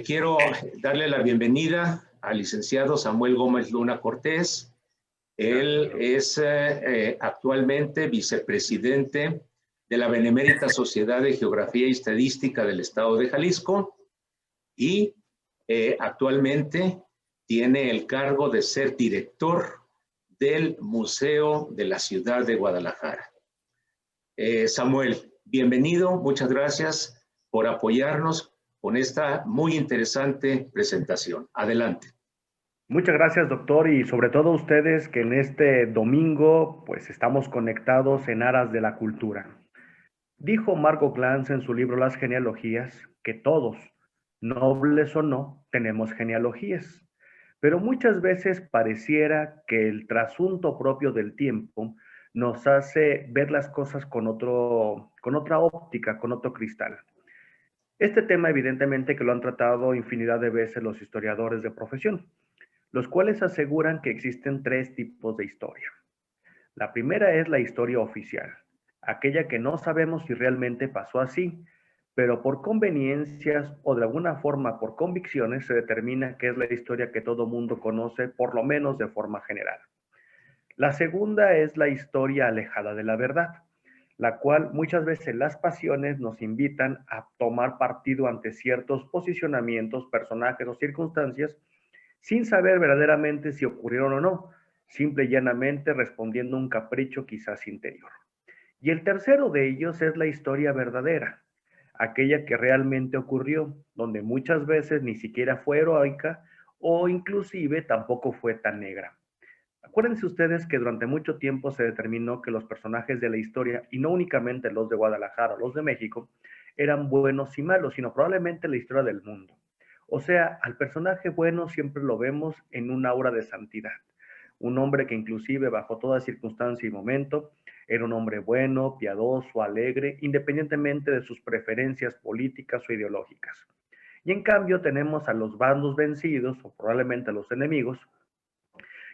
Quiero darle la bienvenida al licenciado Samuel Gómez Luna Cortés. Él es actualmente vicepresidente de la Benemérita Sociedad de Geografía y Estadística del Estado de Jalisco y actualmente tiene el cargo de ser director del Museo de la Ciudad de Guadalajara. Samuel, bienvenido, muchas gracias por apoyarnos con esta muy interesante presentación. Adelante. Muchas gracias, doctor, y sobre todo ustedes que en este domingo pues estamos conectados en aras de la cultura. Dijo Margot Glantz en su libro Las genealogías que todos, nobles o no, tenemos genealogías, pero muchas veces pareciera que el trasunto propio del tiempo nos hace ver las cosas con otra óptica, con otro cristal. Este tema evidentemente que lo han tratado infinidad de veces los historiadores de profesión, los cuales aseguran que existen tres tipos de historia. La primera es la historia oficial, aquella que no sabemos si realmente pasó así, pero por conveniencias o de alguna forma por convicciones se determina que es la historia que todo mundo conoce, por lo menos de forma general. La segunda es la historia alejada de la verdad, la cual muchas veces las pasiones nos invitan a tomar partido ante ciertos posicionamientos, personajes o circunstancias sin saber verdaderamente si ocurrieron o no, simple y llanamente respondiendo a un capricho quizás interior. Y el tercero de ellos es la historia verdadera, aquella que realmente ocurrió, donde muchas veces ni siquiera fue heroica o inclusive tampoco fue tan negra. Acuérdense ustedes que durante mucho tiempo se determinó que los personajes de la historia, y no únicamente los de Guadalajara o los de México, eran buenos y malos, sino probablemente la historia del mundo. O sea, al personaje bueno siempre lo vemos en un aura de santidad. Un hombre que inclusive bajo toda circunstancia y momento era un hombre bueno, piadoso, alegre, independientemente de sus preferencias políticas o ideológicas. Y en cambio tenemos a los bandos vencidos, o probablemente a los enemigos,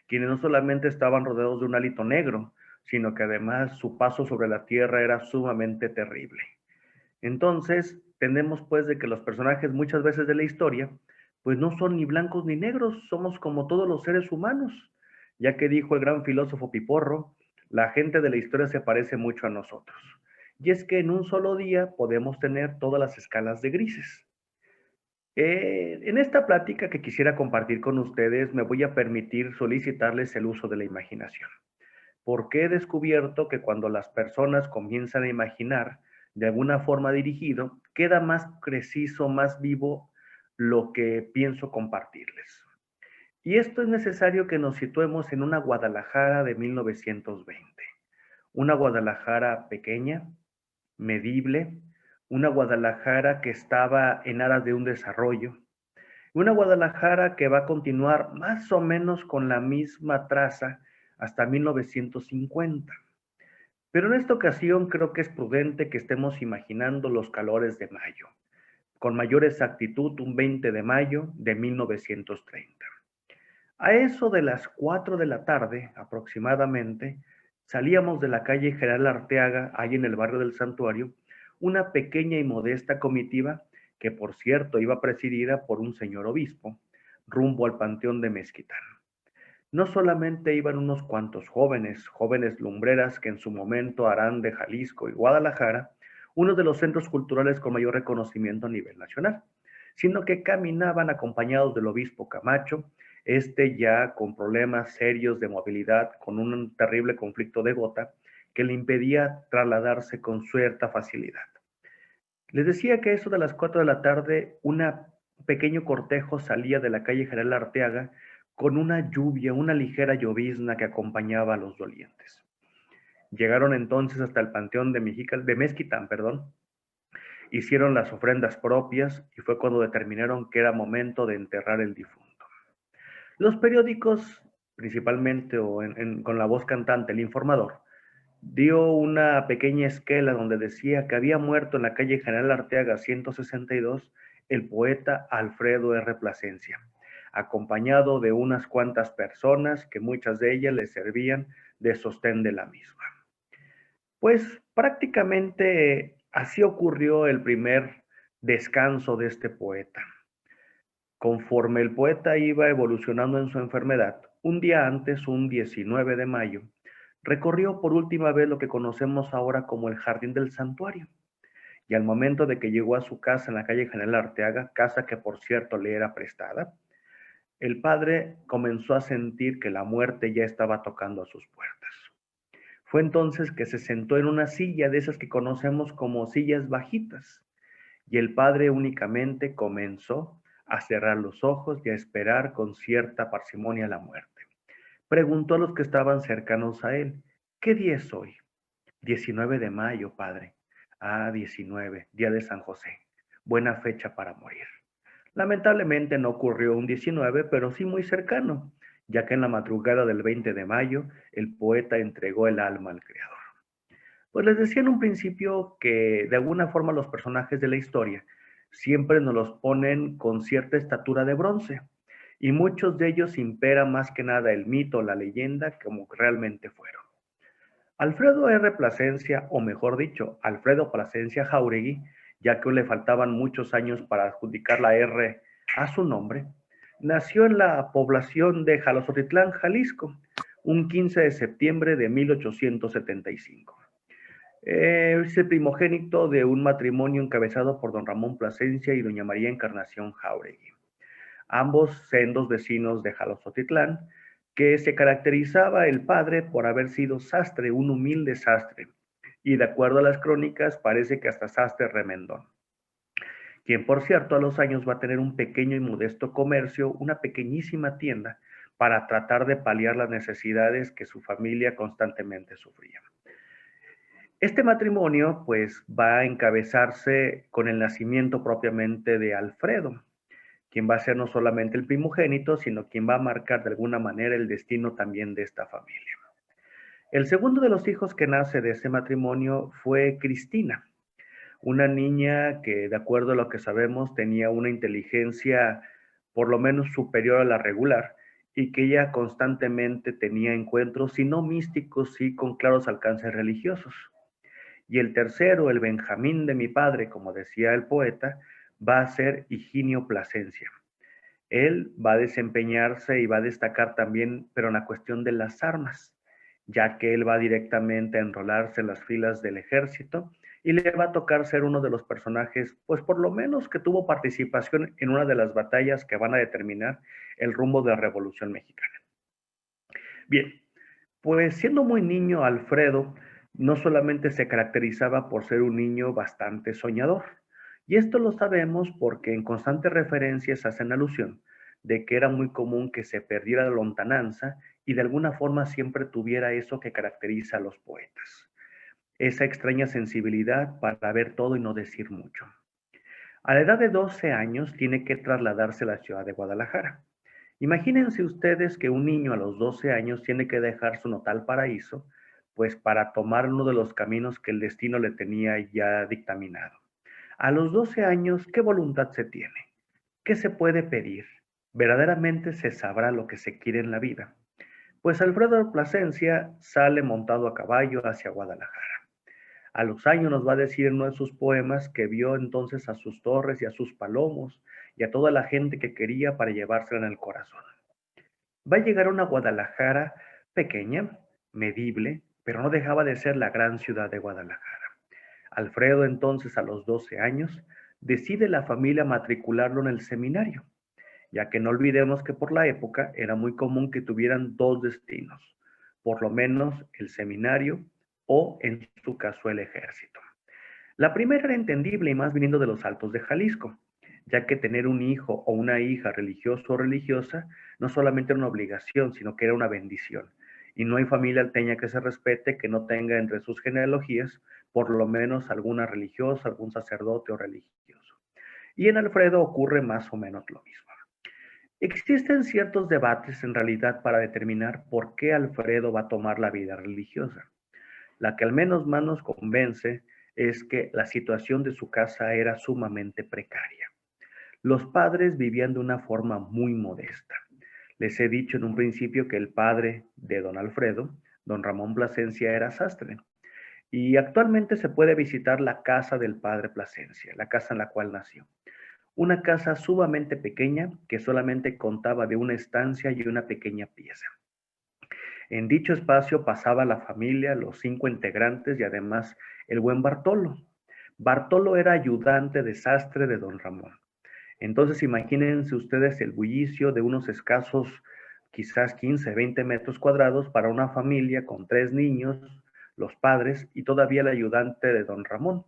quienes no solamente estaban rodeados de un hálito negro, sino que además su paso sobre la tierra era sumamente terrible. Entonces, tenemos pues de que los personajes muchas veces de la historia, pues no son ni blancos ni negros, somos como todos los seres humanos, ya que dijo el gran filósofo Piporro, la gente de la historia se parece mucho a nosotros. Y es que en un solo día podemos tener todas las escalas de grises. En esta plática que quisiera compartir con ustedes, me voy a permitir solicitarles el uso de la imaginación, porque he descubierto que cuando las personas comienzan a imaginar de alguna forma dirigido, queda más preciso, más vivo lo que pienso compartirles. Y esto es necesario que nos situemos en una Guadalajara de 1920, una Guadalajara pequeña, medible, una Guadalajara que estaba en aras de un desarrollo, una Guadalajara que va a continuar más o menos con la misma traza hasta 1950. Pero en esta ocasión creo que es prudente que estemos imaginando los calores de mayo, con mayor exactitud un 20 de mayo de 1930. A eso de las 4 de la tarde aproximadamente, salíamos de la calle General Arteaga, ahí en el barrio del Santuario, una pequeña y modesta comitiva que por cierto iba presidida por un señor obispo, rumbo al Panteón de Mezquitán. No solamente iban unos cuantos jóvenes, jóvenes lumbreras que en su momento harán de Jalisco y Guadalajara uno de los centros culturales con mayor reconocimiento a nivel nacional, sino que caminaban acompañados del obispo Camacho, ya con problemas serios de movilidad, con un terrible conflicto de gota que le impedía trasladarse con cierta facilidad. Les decía que eso de las 4 de la tarde, un pequeño cortejo salía de la calle General Arteaga con una lluvia, una ligera llovizna que acompañaba a los dolientes. Llegaron entonces hasta el panteón de Mezquitán, hicieron las ofrendas propias y fue cuando determinaron que era momento de enterrar el difunto. Los periódicos, principalmente con la voz cantante, El Informador, dio una pequeña esquela donde decía que había muerto en la calle General Arteaga 162 el poeta Alfredo R. Plasencia, acompañado de unas cuantas personas que muchas de ellas le servían de sostén de la misma. Pues prácticamente así ocurrió el primer descanso de este poeta. Conforme el poeta iba evolucionando en su enfermedad, un día antes, un 19 de mayo, recorrió por última vez lo que conocemos ahora como el Jardín del Santuario. Y al momento de que llegó a su casa en la calle General Arteaga, casa que por cierto le era prestada, el padre comenzó a sentir que la muerte ya estaba tocando a sus puertas. Fue entonces que se sentó en una silla de esas que conocemos como sillas bajitas, y el padre únicamente comenzó a cerrar los ojos y a esperar con cierta parsimonia la muerte. Preguntó a los que estaban cercanos a él: ¿qué día es hoy? 19 de mayo, padre. Ah, 19, día de San José. Buena fecha para morir. Lamentablemente no ocurrió un 19, pero sí muy cercano, ya que en la madrugada del 20 de mayo el poeta entregó el alma al Creador. Pues les decía en un principio que de alguna forma los personajes de la historia siempre nos los ponen con cierta estatura de bronce, y muchos de ellos impera más que nada el mito, la leyenda, como realmente fueron. Alfredo R. Plasencia, o mejor dicho, Alfredo Plasencia Jáuregui, ya que aún le faltaban muchos años para adjudicar la R a su nombre, nació en la población de Jalostotitlán, Jalisco, un 15 de septiembre de 1875. Es el primogénito de un matrimonio encabezado por don Ramón Plasencia y doña María Encarnación Jáuregui, ambos sendos vecinos de Jalostotitlán, que se caracterizaba el padre por haber sido sastre, un humilde sastre, y de acuerdo a las crónicas parece que hasta sastre remendón, quien por cierto a los años va a tener un pequeño y modesto comercio, una pequeñísima tienda, para tratar de paliar las necesidades que su familia constantemente sufría. Este matrimonio pues va a encabezarse con el nacimiento propiamente de Alfredo, quien va a ser no solamente el primogénito, sino quien va a marcar de alguna manera el destino también de esta familia. El segundo de los hijos que nace de ese matrimonio fue Cristina, una niña que, de acuerdo a lo que sabemos, tenía una inteligencia por lo menos superior a la regular, y que ella constantemente tenía encuentros, si no místicos, sí con claros alcances religiosos. Y el tercero, el Benjamín de mi padre, como decía el poeta, va a ser Higinio Plasencia. Él va a desempeñarse y va a destacar también, pero en la cuestión de las armas, ya que él va directamente a enrolarse en las filas del ejército y le va a tocar ser uno de los personajes, pues por lo menos que tuvo participación en una de las batallas que van a determinar el rumbo de la Revolución Mexicana. Bien, pues siendo muy niño, Alfredo no solamente se caracterizaba por ser un niño bastante soñador, y esto lo sabemos porque en constantes referencias hacen alusión de que era muy común que se perdiera la lontananza y de alguna forma siempre tuviera eso que caracteriza a los poetas, esa extraña sensibilidad para ver todo y no decir mucho. A la edad de 12 años tiene que trasladarse a la ciudad de Guadalajara. Imagínense ustedes que un niño a los 12 años tiene que dejar su natal paraíso, pues para tomar uno de los caminos que el destino le tenía ya dictaminado. A los 12 años, ¿qué voluntad se tiene? ¿Qué se puede pedir? Verdaderamente se sabrá lo que se quiere en la vida. Pues Alfredo Plasencia sale montado a caballo hacia Guadalajara. A los años nos va a decir en uno de sus poemas que vio entonces a sus torres y a sus palomos y a toda la gente que quería para llevársela en el corazón. Va a llegar a una Guadalajara pequeña, medible, pero no dejaba de ser la gran ciudad de Guadalajara. Alfredo entonces a los 12 años decide la familia matricularlo en el seminario, ya que no olvidemos que por la época era muy común que tuvieran dos destinos, por lo menos el seminario o en su caso el ejército. La primera era entendible y más viniendo de los Altos de Jalisco, ya que tener un hijo o una hija religioso o religiosa no solamente era una obligación, sino que era una bendición. Y no hay familia alteña que se respete que no tenga entre sus genealogías por lo menos alguna religiosa, algún sacerdote o religioso. Y en Alfredo ocurre más o menos lo mismo. Existen ciertos debates en realidad para determinar por qué Alfredo va a tomar la vida religiosa. La que al menos más nos convence es que la situación de su casa era sumamente precaria. Los padres vivían de una forma muy modesta. Les he dicho en un principio que el padre de don Alfredo, don Ramón Plasencia, era sastre. Y actualmente se puede visitar la casa del padre Plasencia, la casa en la cual nació. una casa sumamente pequeña que solamente contaba de una estancia y una pequeña pieza. En dicho espacio pasaba la familia, los 5 integrantes y además el buen Bartolo. Bartolo era ayudante de sastre de don Ramón. Entonces imagínense ustedes el bullicio de unos escasos, quizás 15, 20 metros cuadrados para una familia con 3 niños, los padres y todavía el ayudante de don Ramón.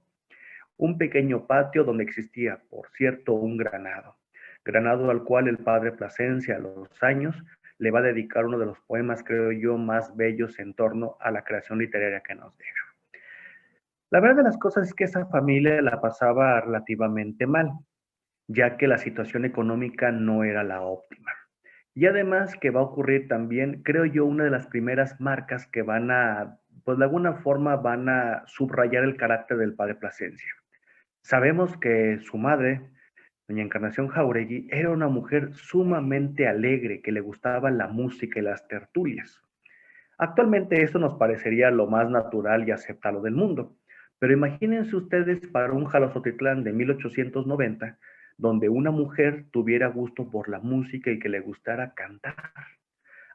Un pequeño patio donde existía, por cierto, un granado. Granado al cual el padre Plasencia a los años le va a dedicar uno de los poemas, creo yo, más bellos en torno a la creación literaria que nos deja. La verdad de las cosas es que esa familia la pasaba relativamente mal, ya que la situación económica no era la óptima. Y además que va a ocurrir también, creo yo, una de las primeras marcas que van a, pues de alguna forma van a subrayar el carácter del padre Plasencia. Sabemos que su madre, doña Encarnación Jáuregui, era una mujer sumamente alegre, que le gustaba la música y las tertulias. Actualmente esto nos parecería lo más natural y aceptado del mundo, pero imagínense ustedes para un Jalostotitlán de 1890, donde una mujer tuviera gusto por la música y que le gustara cantar,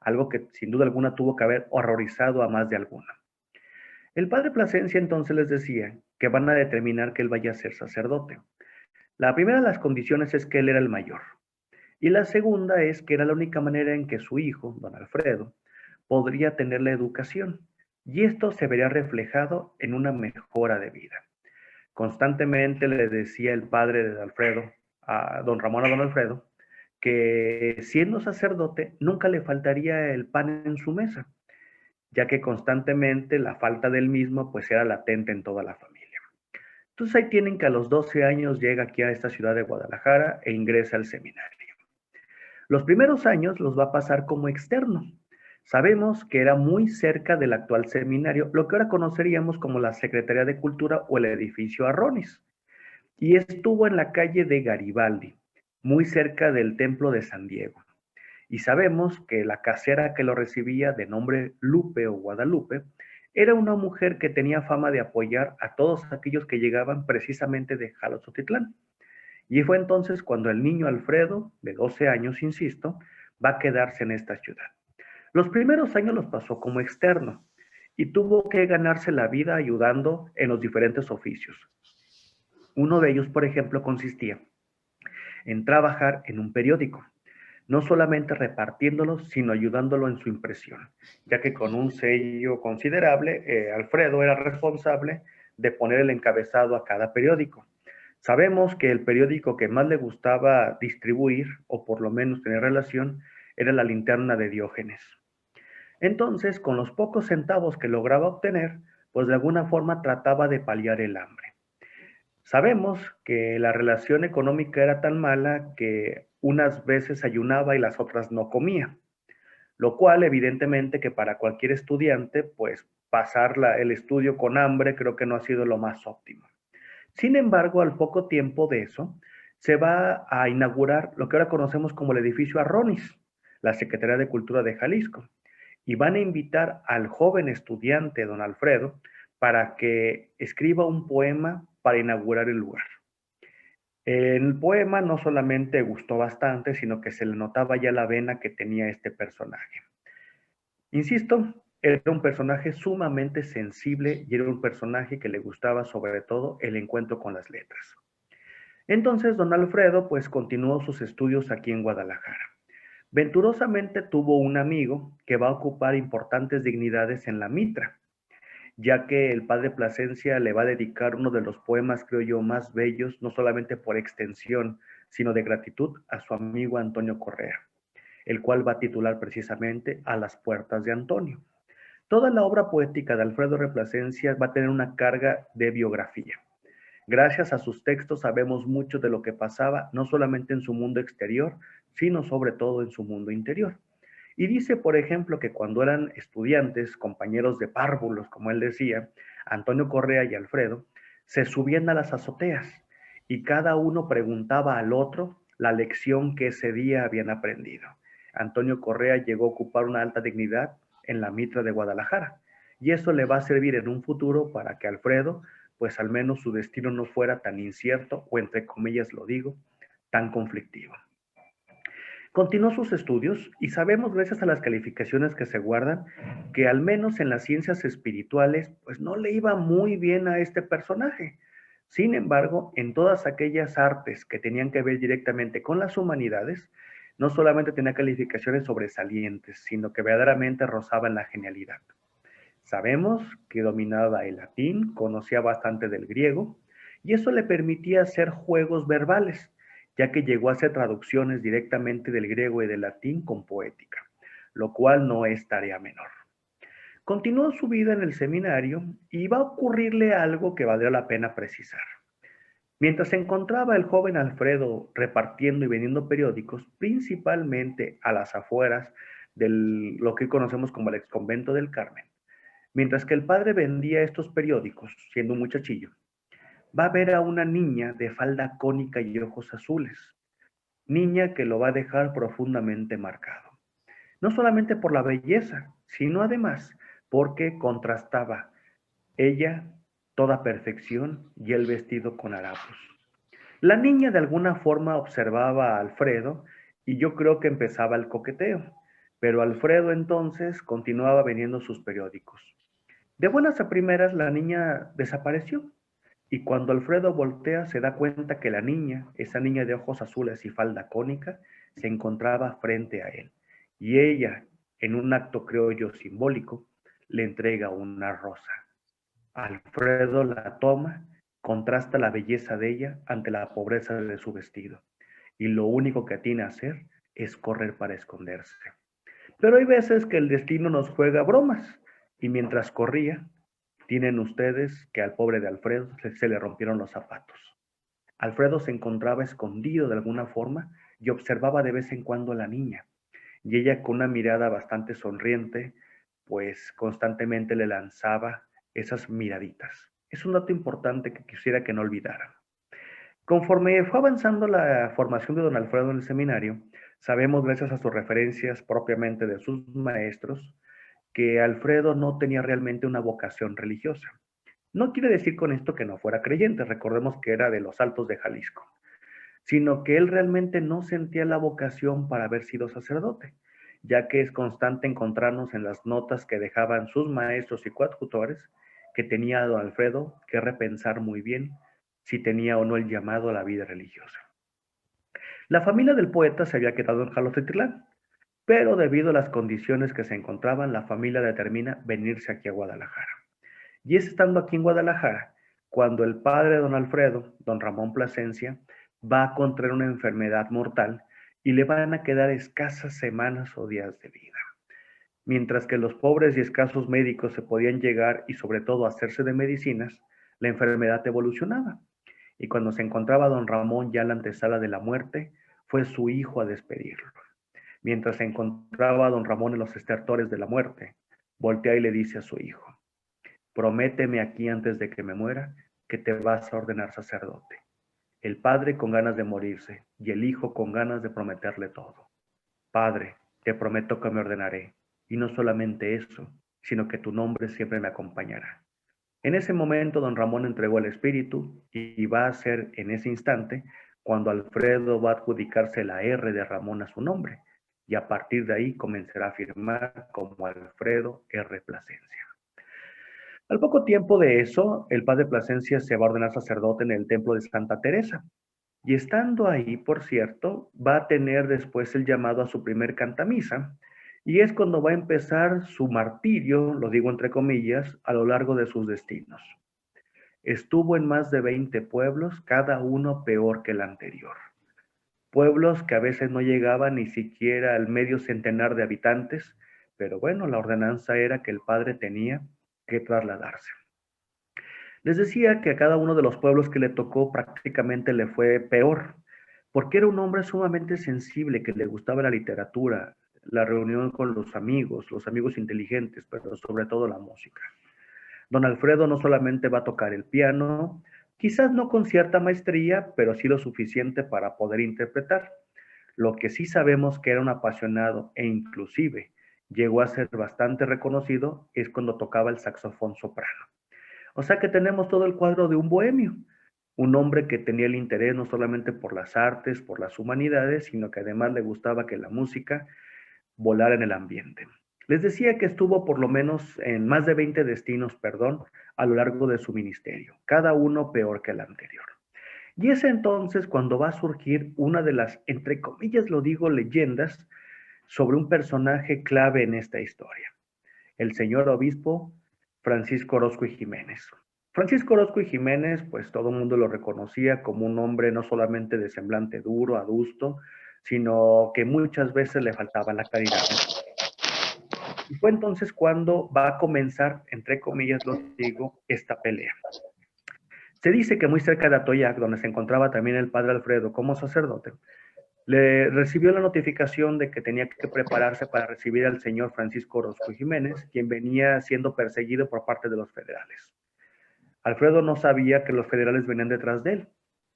algo que sin duda alguna tuvo que haber horrorizado a más de alguna. El padre Plasencia entonces les decía que van a determinar que él vaya a ser sacerdote. La primera de las condiciones es que él era el mayor. Y la segunda es que era la única manera en que su hijo, don Alfredo, podría tener la educación. Y esto se vería reflejado en una mejora de vida. Constantemente le decía el padre de Alfredo, a don Ramón a don Alfredo, que siendo sacerdote nunca le faltaría el pan en su mesa, ya que constantemente la falta del mismo pues era latente en toda la familia. Entonces ahí tienen que a los 12 años llega aquí a esta ciudad de Guadalajara e ingresa al seminario. Los primeros años los va a pasar como externo. Sabemos que era muy cerca del actual seminario, lo que ahora conoceríamos como la Secretaría de Cultura o el edificio Arronis. Y estuvo en la calle de Garibaldi, muy cerca del Templo de San Diego. Y sabemos que la casera que lo recibía, de nombre Lupe o Guadalupe, era una mujer que tenía fama de apoyar a todos aquellos que llegaban precisamente de Jalostotitlán. Y fue entonces cuando el niño Alfredo, de 12 años, insisto, va a quedarse en esta ciudad. Los primeros años los pasó como externo y tuvo que ganarse la vida ayudando en los diferentes oficios. Uno de ellos, por ejemplo, consistía en trabajar en un periódico, no solamente repartiéndolo, sino ayudándolo en su impresión, ya que con un sello considerable, Alfredo era responsable de poner el encabezado a cada periódico. Sabemos que el periódico que más le gustaba distribuir, o por lo menos tener relación, era la Linterna de Diógenes. Entonces, con los pocos centavos que lograba obtener, pues de alguna forma trataba de paliar el hambre. Sabemos que la relación económica era tan mala que unas veces ayunaba y las otras no comía, lo cual evidentemente que para cualquier estudiante, pues pasar el estudio con hambre creo que no ha sido lo más óptimo. Sin embargo, al poco tiempo de eso, se va a inaugurar lo que ahora conocemos como el edificio Arronis, la Secretaría de Cultura de Jalisco, y van a invitar al joven estudiante, don Alfredo, para que escriba un poema para inaugurar el lugar. El poema no solamente gustó bastante, sino que se le notaba ya la vena que tenía este personaje. Insisto, era un personaje sumamente sensible y era un personaje que le gustaba sobre todo el encuentro con las letras. Entonces, don Alfredo pues continuó sus estudios aquí en Guadalajara. Venturosamente tuvo un amigo que va a ocupar importantes dignidades en la mitra, ya que el padre Plasencia le va a dedicar uno de los poemas, creo yo, más bellos, no solamente por extensión, sino de gratitud a su amigo Antonio Correa, el cual va a titular precisamente A las puertas de Antonio. Toda la obra poética de Alfredo de Plasencia va a tener una carga de biografía. Gracias a sus textos sabemos mucho de lo que pasaba, no solamente en su mundo exterior, sino sobre todo en su mundo interior. Y dice, por ejemplo, que cuando eran estudiantes, compañeros de párvulos, como él decía, Antonio Correa y Alfredo, se subían a las azoteas y cada uno preguntaba al otro la lección que ese día habían aprendido. Antonio Correa llegó a ocupar una alta dignidad en la mitra de Guadalajara y eso le va a servir en un futuro para que Alfredo, pues al menos su destino no fuera tan incierto, o entre comillas lo digo, tan conflictivo. Continuó sus estudios y sabemos, gracias a las calificaciones que se guardan, que al menos en las ciencias espirituales, pues no le iba muy bien a este personaje. Sin embargo, en todas aquellas artes que tenían que ver directamente con las humanidades, no solamente tenía calificaciones sobresalientes, sino que verdaderamente rozaban la genialidad. Sabemos que dominaba el latín, conocía bastante del griego, y eso le permitía hacer juegos verbales, ya que llegó a hacer traducciones directamente del griego y del latín con poética, lo cual no es tarea menor. Continuó su vida en el seminario y va a ocurrirle algo que valdría la pena precisar. Mientras se encontraba el joven Alfredo repartiendo y vendiendo periódicos, principalmente a las afueras de lo que hoy conocemos como el exconvento del Carmen, mientras que el padre vendía estos periódicos, siendo un muchachillo, va a ver a una niña de falda cónica y ojos azules, niña que lo va a dejar profundamente marcado. No solamente por la belleza, sino además porque contrastaba ella toda perfección y el vestido con harapos. La niña de alguna forma observaba a Alfredo y yo creo que empezaba el coqueteo, pero Alfredo entonces continuaba vendiendo sus periódicos. De buenas a primeras la niña desapareció y cuando Alfredo voltea se da cuenta que la niña, esa niña de ojos azules y falda cónica, se encontraba frente a él y ella, en un acto creo yo simbólico, le entrega una rosa. Alfredo la toma, contrasta la belleza de ella ante la pobreza de su vestido y lo único que atina a hacer es correr para esconderse. Pero hay veces que el destino nos juega bromas y mientras corría, tienen ustedes que al pobre de Alfredo se le rompieron los zapatos. Alfredo se encontraba escondido de alguna forma y observaba de vez en cuando a la niña. Y ella con una mirada bastante sonriente, pues constantemente le lanzaba esas miraditas. Es un dato importante que quisiera que no olvidaran. Conforme fue avanzando la formación de don Alfredo en el seminario, sabemos gracias a sus referencias propiamente de sus maestros, que Alfredo no tenía realmente una vocación religiosa. No quiere decir con esto que no fuera creyente, recordemos que era de los Altos de Jalisco, sino que él realmente no sentía la vocación para haber sido sacerdote, ya que es constante encontrarnos en las notas que dejaban sus maestros y coadjutores que tenía don Alfredo que repensar muy bien si tenía o no el llamado a la vida religiosa. La familia del poeta se había quedado en Jalostotitlán, pero debido a las condiciones que se encontraban, la familia determina venirse aquí a Guadalajara. Y es estando aquí en Guadalajara cuando el padre de don Alfredo, don Ramón Plasencia, va a contraer una enfermedad mortal y le van a quedar escasas semanas o días de vida. Mientras que los pobres y escasos médicos se podían llegar y sobre todo hacerse de medicinas, la enfermedad evolucionaba. Y cuando se encontraba don Ramón ya en la antesala de la muerte, fue su hijo a despedirlo. Mientras se encontraba don Ramón en los estertores de la muerte, voltea y le dice a su hijo: prométeme aquí antes de que me muera que te vas a ordenar sacerdote. El padre con ganas de morirse y el hijo con ganas de prometerle todo. Padre, te prometo que me ordenaré, y no solamente eso, sino que tu nombre siempre me acompañará. En ese momento don Ramón entregó el espíritu y va a ser en ese instante cuando Alfredo va a adjudicarse la R de Ramón a su nombre, y a partir de ahí comenzará a firmar como Alfredo R. Plasencia. Al poco tiempo de eso, el padre Plasencia se va a ordenar sacerdote en el templo de Santa Teresa. Y estando ahí, por cierto, va a tener después el llamado a su primer cantamisa, y es cuando va a empezar su martirio, lo digo entre comillas, a lo largo de sus destinos. Estuvo en más de 20 pueblos, cada uno peor que el anterior. Pueblos que a veces no llegaban ni siquiera al medio centenar de habitantes, pero bueno, la ordenanza era que el padre tenía que trasladarse. Les decía que a cada uno de los pueblos que le tocó prácticamente le fue peor, porque era un hombre sumamente sensible, que le gustaba la literatura, la reunión con los amigos inteligentes, pero sobre todo la música. Don Alfredo no solamente va a tocar el piano, quizás no con cierta maestría, pero sí lo suficiente para poder interpretar. Lo que sí sabemos que era un apasionado e inclusive llegó a ser bastante reconocido es cuando tocaba el saxofón soprano. O sea que tenemos todo el cuadro de un bohemio, un hombre que tenía el interés no solamente por las artes, por las humanidades, sino que además le gustaba que la música volara en el ambiente. Les decía que estuvo por lo menos en más de 20 destinos, perdón, a lo largo de su ministerio, cada uno peor que el anterior. Y es entonces cuando va a surgir una de las, entre comillas lo digo, leyendas sobre un personaje clave en esta historia, el señor obispo Francisco Orozco y Jiménez. Francisco Orozco y Jiménez, pues todo el mundo lo reconocía como un hombre no solamente de semblante duro, adusto, sino que muchas veces le faltaba la caridad. Y fue entonces cuando va a comenzar, entre comillas lo digo, esta pelea. Se dice que muy cerca de Atoyac, donde se encontraba también el padre Alfredo como sacerdote, le recibió la notificación de que tenía que prepararse para recibir al señor Francisco Orozco Jiménez, quien venía siendo perseguido por parte de los federales. Alfredo no sabía que los federales venían detrás de él.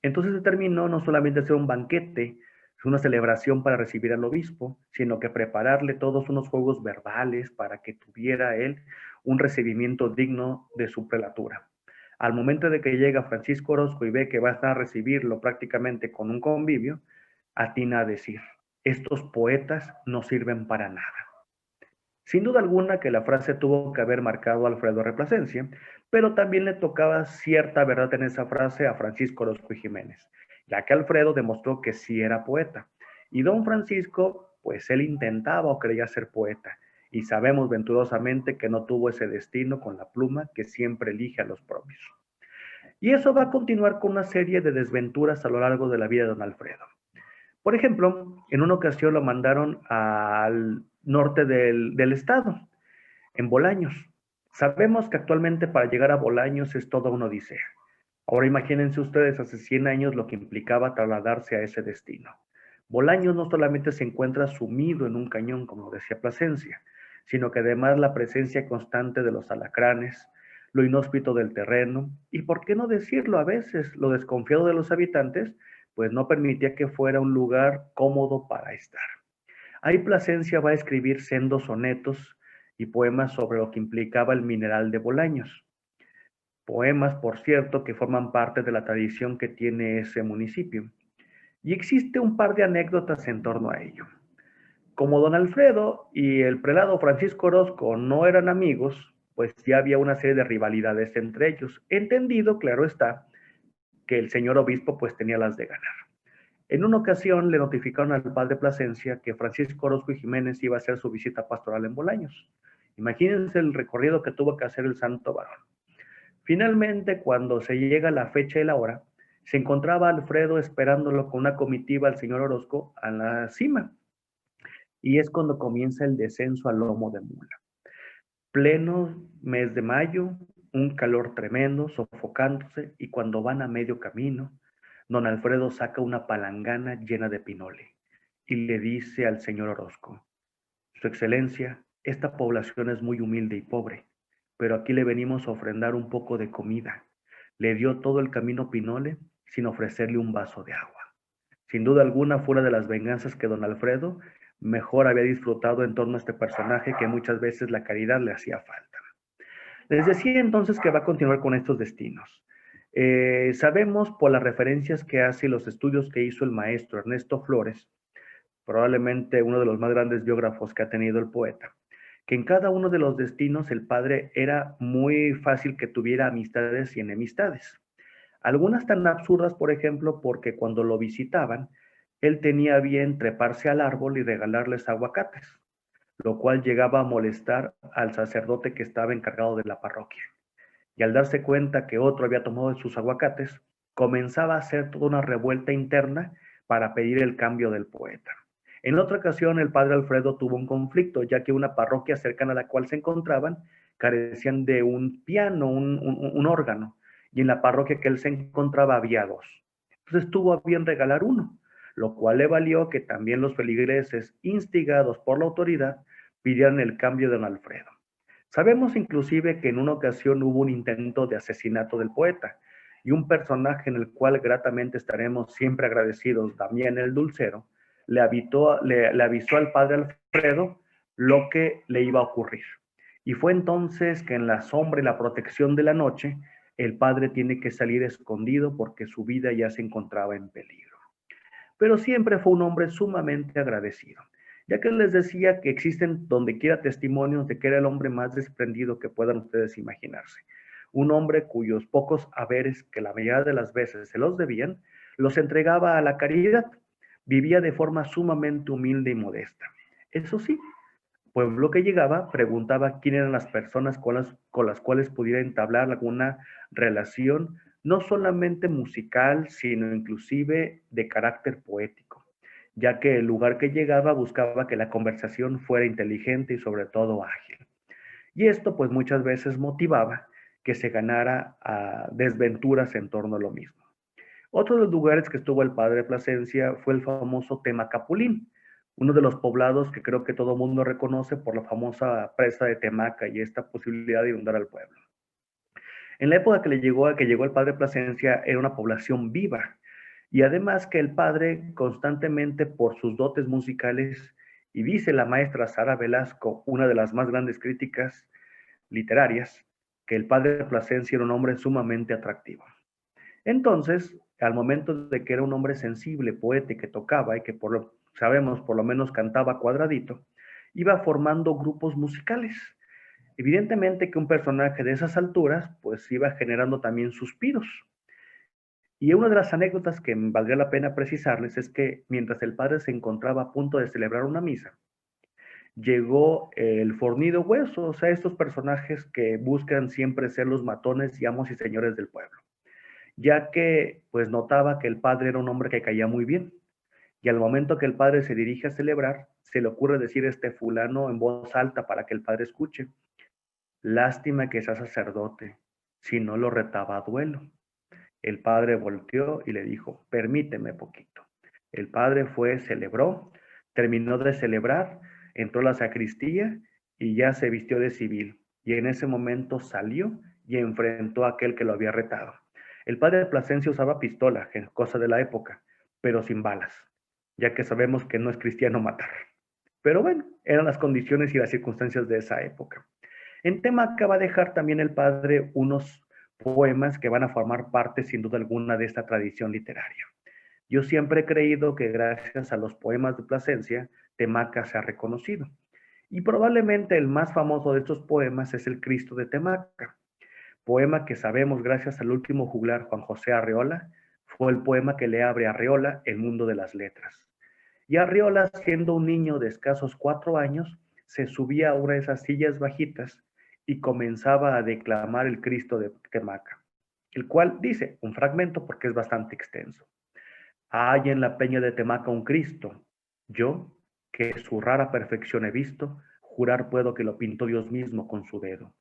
Entonces determinó no solamente hacer un banquete, una celebración para recibir al obispo, sino que prepararle todos unos juegos verbales para que tuviera él un recibimiento digno de su prelatura. Al momento de que llega Francisco Orozco y ve que va a estar a recibirlo prácticamente con un convivio, atina a decir, estos poetas no sirven para nada. Sin duda alguna que la frase tuvo que haber marcado a Alfredo Replacencia, pero también le tocaba cierta verdad en esa frase a Francisco Orozco y Jiménez, ya que Alfredo demostró que sí era poeta. Y don Francisco, pues él intentaba o creía ser poeta, y sabemos venturosamente que no tuvo ese destino con la pluma que siempre elige a los propios. Y eso va a continuar con una serie de desventuras a lo largo de la vida de don Alfredo. Por ejemplo, en una ocasión lo mandaron al norte del estado, en Bolaños. Sabemos que actualmente para llegar a Bolaños es toda una odisea. Ahora imagínense ustedes hace 100 años lo que implicaba trasladarse a ese destino. Bolaños no solamente se encuentra sumido en un cañón, como decía Plasencia, sino que además la presencia constante de los alacranes, lo inhóspito del terreno, y por qué no decirlo a veces, lo desconfiado de los habitantes, pues no permitía que fuera un lugar cómodo para estar. Ahí Plasencia va a escribir sendos sonetos y poemas sobre lo que implicaba el mineral de Bolaños. Poemas, por cierto, que forman parte de la tradición que tiene ese municipio. Y existe un par de anécdotas en torno a ello. Como don Alfredo y el prelado Francisco Orozco no eran amigos, pues ya había una serie de rivalidades entre ellos. Entendido, claro está, que el señor obispo pues tenía las de ganar. En una ocasión le notificaron al padre Plasencia que Francisco Orozco y Jiménez iba a hacer su visita pastoral en Bolaños. Imagínense el recorrido que tuvo que hacer el santo varón. Finalmente, cuando se llega la fecha y la hora, se encontraba Alfredo esperándolo con una comitiva al señor Orozco a la cima. Y es cuando comienza el descenso al lomo de mula. Pleno mes de mayo, un calor tremendo, sofocándose, y cuando van a medio camino, don Alfredo saca una palangana llena de pinole y le dice al señor Orozco, Su Excelencia, esta población es muy humilde y pobre, pero aquí le venimos a ofrendar un poco de comida. Le dio todo el camino pinole sin ofrecerle un vaso de agua. Sin duda alguna, fuera de las venganzas que don Alfredo mejor había disfrutado en torno a este personaje que muchas veces la caridad le hacía falta. Les decía entonces que va a continuar con estos destinos. Sabemos por las referencias que hace y los estudios que hizo el maestro Ernesto Flores, probablemente uno de los más grandes biógrafos que ha tenido el poeta, que en cada uno de los destinos el padre era muy fácil que tuviera amistades y enemistades. Algunas tan absurdas, por ejemplo, porque cuando lo visitaban, él tenía bien treparse al árbol y regalarles aguacates, lo cual llegaba a molestar al sacerdote que estaba encargado de la parroquia. Y al darse cuenta que otro había tomado sus aguacates, comenzaba a hacer toda una revuelta interna para pedir el cambio del poeta. En otra ocasión, el padre Alfredo tuvo un conflicto, ya que una parroquia cercana a la cual se encontraban carecían de un piano, un órgano, y en la parroquia que él se encontraba había dos. Entonces tuvo a bien regalar uno, lo cual le valió que también los feligreses, instigados por la autoridad, pidieran el cambio de don Alfredo. Sabemos inclusive que en una ocasión hubo un intento de asesinato del poeta, y un personaje en el cual gratamente estaremos siempre agradecidos, Damián el Dulcero, le avisó al padre Alfredo lo que le iba a ocurrir. Y fue entonces que en la sombra y la protección de la noche, El padre tiene que salir escondido porque su vida ya se encontraba en peligro. Pero siempre fue un hombre sumamente agradecido, ya que les decía que existen donde quiera testimonios de que era el hombre más desprendido que puedan ustedes imaginarse. Un hombre cuyos pocos haberes, que la mayoría de las veces se los debían, los entregaba a la caridad. Vivía de forma sumamente humilde y modesta. Eso sí, pueblo que llegaba preguntaba quién eran las personas con las cuales pudiera entablar alguna relación, no solamente musical, sino inclusive de carácter poético, ya que el lugar que llegaba buscaba que la conversación fuera inteligente y sobre todo ágil. Y esto pues muchas veces motivaba que se ganara desventuras en torno a lo mismo. Otro de los lugares que estuvo el padre Plasencia fue el famoso Temacapulín, uno de los poblados que creo que todo mundo reconoce por la famosa presa de Temaca y esta posibilidad de inundar al pueblo. En la época que llegó el padre Plasencia era una población viva y además que el padre constantemente por sus dotes musicales, y dice la maestra Sara Velasco, una de las más grandes críticas literarias, que el padre Plasencia era un hombre sumamente atractivo. Entonces, al momento de que era un hombre sensible, poeta y que tocaba y que sabemos por lo menos cantaba cuadradito, iba formando grupos musicales. Evidentemente que un personaje de esas alturas pues iba generando también suspiros. Y una de las anécdotas que valdría la pena precisarles es que mientras el padre se encontraba a punto de celebrar una misa, llegó el fornido hueso, o sea, estos personajes que buscan siempre ser los matones y amos y señores del pueblo, ya que pues notaba que el padre era un hombre que caía muy bien. Y al momento que el padre se dirige a celebrar, se le ocurre decir este fulano en voz alta para que el padre escuche: lástima que sea sacerdote, si no lo retaba a duelo. El padre volteó y le dijo: permíteme poquito. El padre fue, celebró, terminó de celebrar, entró a la sacristía y ya se vistió de civil. Y en ese momento salió y enfrentó a aquel que lo había retado. El padre Plasencia usaba pistola, cosa de la época, pero sin balas, ya que sabemos que no es cristiano matar. Pero bueno, eran las condiciones y las circunstancias de esa época. En Temaca va a dejar también el padre unos poemas que van a formar parte sin duda alguna de esta tradición literaria. Yo siempre he creído que gracias a los poemas de Plasencia, Temaca se ha reconocido. Y probablemente el más famoso de estos poemas es el Cristo de Temaca, poema que sabemos gracias al último juglar Juan José Arreola, fue el poema que le abre a Arreola el mundo de las letras. Y Arreola, siendo un niño de escasos 4 años, se subía a una de esas sillas bajitas y comenzaba a declamar el Cristo de Temaca, el cual dice, un fragmento porque es bastante extenso: hay en la peña de Temaca un Cristo, yo, que su rara perfección he visto, jurar puedo que lo pintó Dios mismo con su dedo.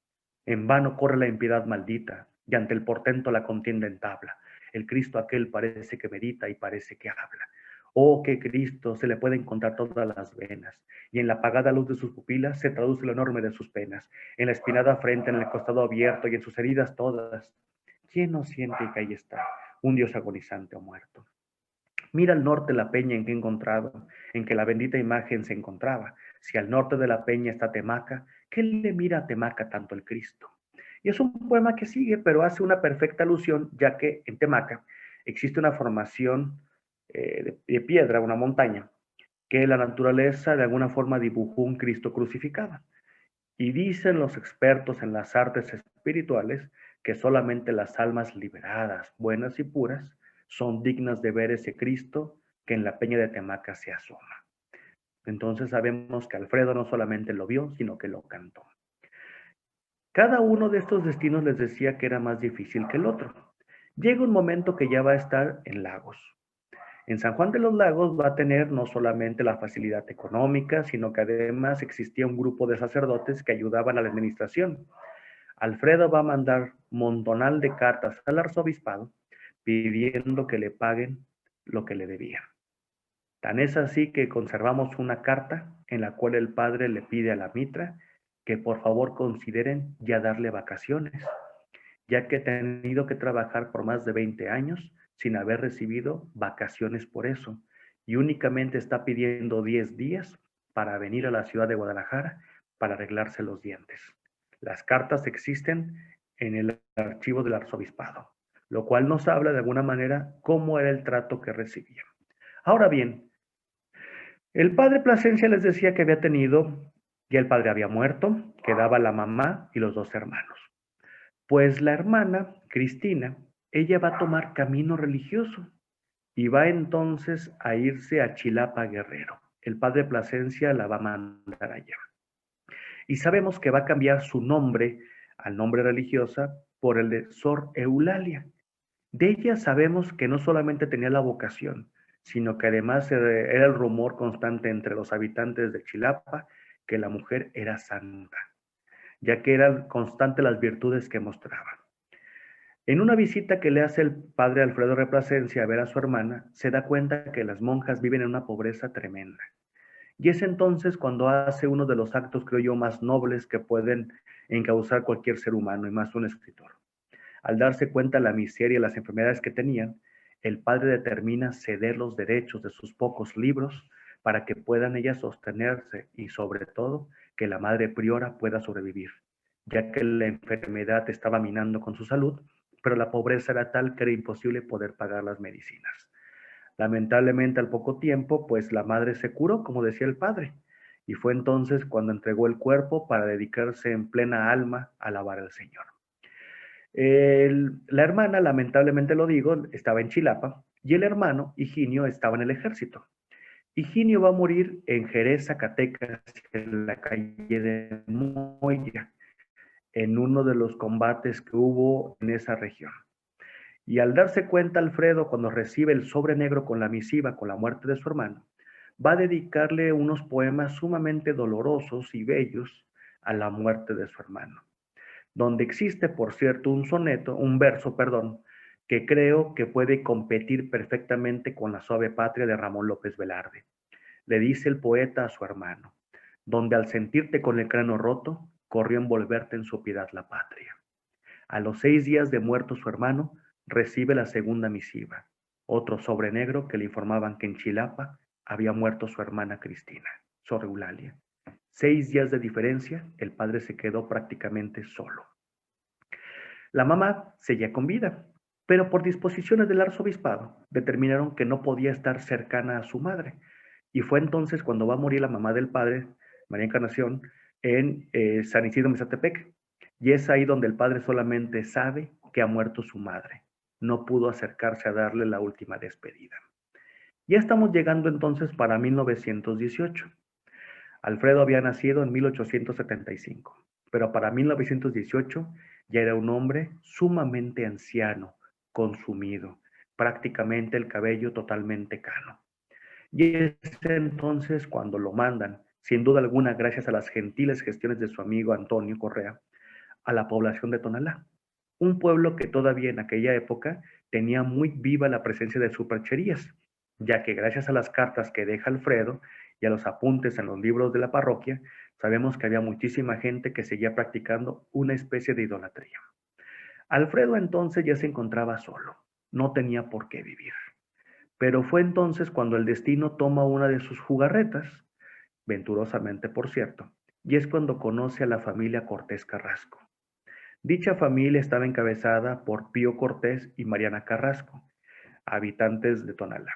En vano corre la impiedad maldita, y ante el portento la contienda entabla. El Cristo aquel parece que medita y parece que habla. Oh, que Cristo se le puede encontrar todas las venas, y en la apagada luz de sus pupilas se traduce lo enorme de sus penas, en la espinada frente, en el costado abierto y en sus heridas todas. ¿Quién no siente que ahí está un Dios agonizante o muerto? Mira al norte la peña en que he encontrado, en que la bendita imagen se encontraba. Si al norte de la peña está Temaca, ¿qué le mira a Temaca tanto el Cristo? Y es un poema que sigue, pero hace una perfecta alusión, ya que en Temaca existe una formación de piedra, una montaña, que la naturaleza de alguna forma dibujó un Cristo crucificado. Y dicen los expertos en las artes espirituales que solamente las almas liberadas, buenas y puras, son dignas de ver ese Cristo que en la peña de Temaca se asoma. Entonces sabemos que Alfredo no solamente lo vio, sino que lo cantó. Cada uno de estos destinos les decía que era más difícil que el otro. Llega un momento que ya va a estar en Lagos. En San Juan de los Lagos va a tener no solamente la facilidad económica, sino que además existía un grupo de sacerdotes que ayudaban a la administración. Alfredo va a mandar montonal de cartas al arzobispado pidiendo que le paguen lo que le debían. Tan es así que conservamos una carta en la cual el padre le pide a la mitra que por favor consideren ya darle vacaciones, ya que ha tenido que trabajar por más de 20 años sin haber recibido vacaciones por eso, y únicamente está pidiendo 10 días para venir a la ciudad de Guadalajara para arreglarse los dientes. Las cartas existen en el archivo del arzobispado, lo cual nos habla de alguna manera cómo era el trato que recibían. Ahora bien, el padre Plasencia les decía que había tenido, ya el padre había muerto, quedaba la mamá y los dos hermanos. Pues la hermana, Cristina, ella va a tomar camino religioso y va entonces a irse a Chilapa, Guerrero. El padre Plasencia la va a mandar allá. Y sabemos que va a cambiar su nombre al nombre religiosa por el de Sor Eulalia. De ella sabemos que no solamente tenía la vocación, sino que además era el rumor constante entre los habitantes de Chilapa que la mujer era santa, ya que eran constantes las virtudes que mostraba. En una visita que le hace el padre Alfredo de Plasencia a ver a su hermana, se da cuenta que las monjas viven en una pobreza tremenda. Y es entonces cuando hace uno de los actos, creo yo, más nobles que pueden encauzar cualquier ser humano, y más un escritor. Al darse cuenta de la miseria y las enfermedades que tenían, el padre determina ceder los derechos de sus pocos libros para que puedan ellas sostenerse y sobre todo que la madre priora pueda sobrevivir, ya que la enfermedad estaba minando con su salud, pero la pobreza era tal que era imposible poder pagar las medicinas. Lamentablemente al poco tiempo, pues la madre se curó, como decía el padre, y fue entonces cuando entregó el cuerpo para dedicarse en plena alma a alabar al Señor. La hermana, lamentablemente lo digo, estaba en Chilapa y el hermano, Higinio, estaba en el ejército. Higinio va a morir en Jerez, Zacatecas, en la calle de Moya, en uno de los combates que hubo en esa región. Y al darse cuenta Alfredo, cuando recibe el sobre negro con la misiva, con la muerte de su hermano, va a dedicarle unos poemas sumamente dolorosos y bellos a la muerte de su hermano, donde existe, por cierto, un verso, que creo que puede competir perfectamente con La suave patria de Ramón López Velarde. Le dice el poeta a su hermano, donde al sentirte con el cráneo roto, corrió a envolverte en su piedad la patria. A los 6 días de muerto su hermano, recibe la segunda misiva, otro sobre negro que le informaban que en Chilapa había muerto su hermana Cristina, Sor Eulalia. 6 días de diferencia, el padre se quedó prácticamente solo. La mamá seguía con vida, pero por disposiciones del arzobispado determinaron que no podía estar cercana a su madre. Y fue entonces cuando va a morir la mamá del padre, María Encarnación, en San Isidro Mezatepec. Y es ahí donde el padre solamente sabe que ha muerto su madre. No pudo acercarse a darle la última despedida. Ya estamos llegando entonces para 1918. Alfredo había nacido en 1875, pero para 1918 ya era un hombre sumamente anciano, consumido, prácticamente el cabello totalmente cano. Y es entonces cuando lo mandan, sin duda alguna gracias a las gentiles gestiones de su amigo Antonio Correa, a la población de Tonalá, un pueblo que todavía en aquella época tenía muy viva la presencia de supercherías, ya que gracias a las cartas que deja Alfredo y a los apuntes en los libros de la parroquia, sabemos que había muchísima gente que seguía practicando una especie de idolatría. Alfredo entonces ya se encontraba solo, no tenía por qué vivir. Pero fue entonces cuando el destino toma una de sus jugarretas, venturosamente por cierto, y es cuando conoce a la familia Cortés Carrasco. Dicha familia estaba encabezada por Pío Cortés y Mariana Carrasco, habitantes de Tonalá.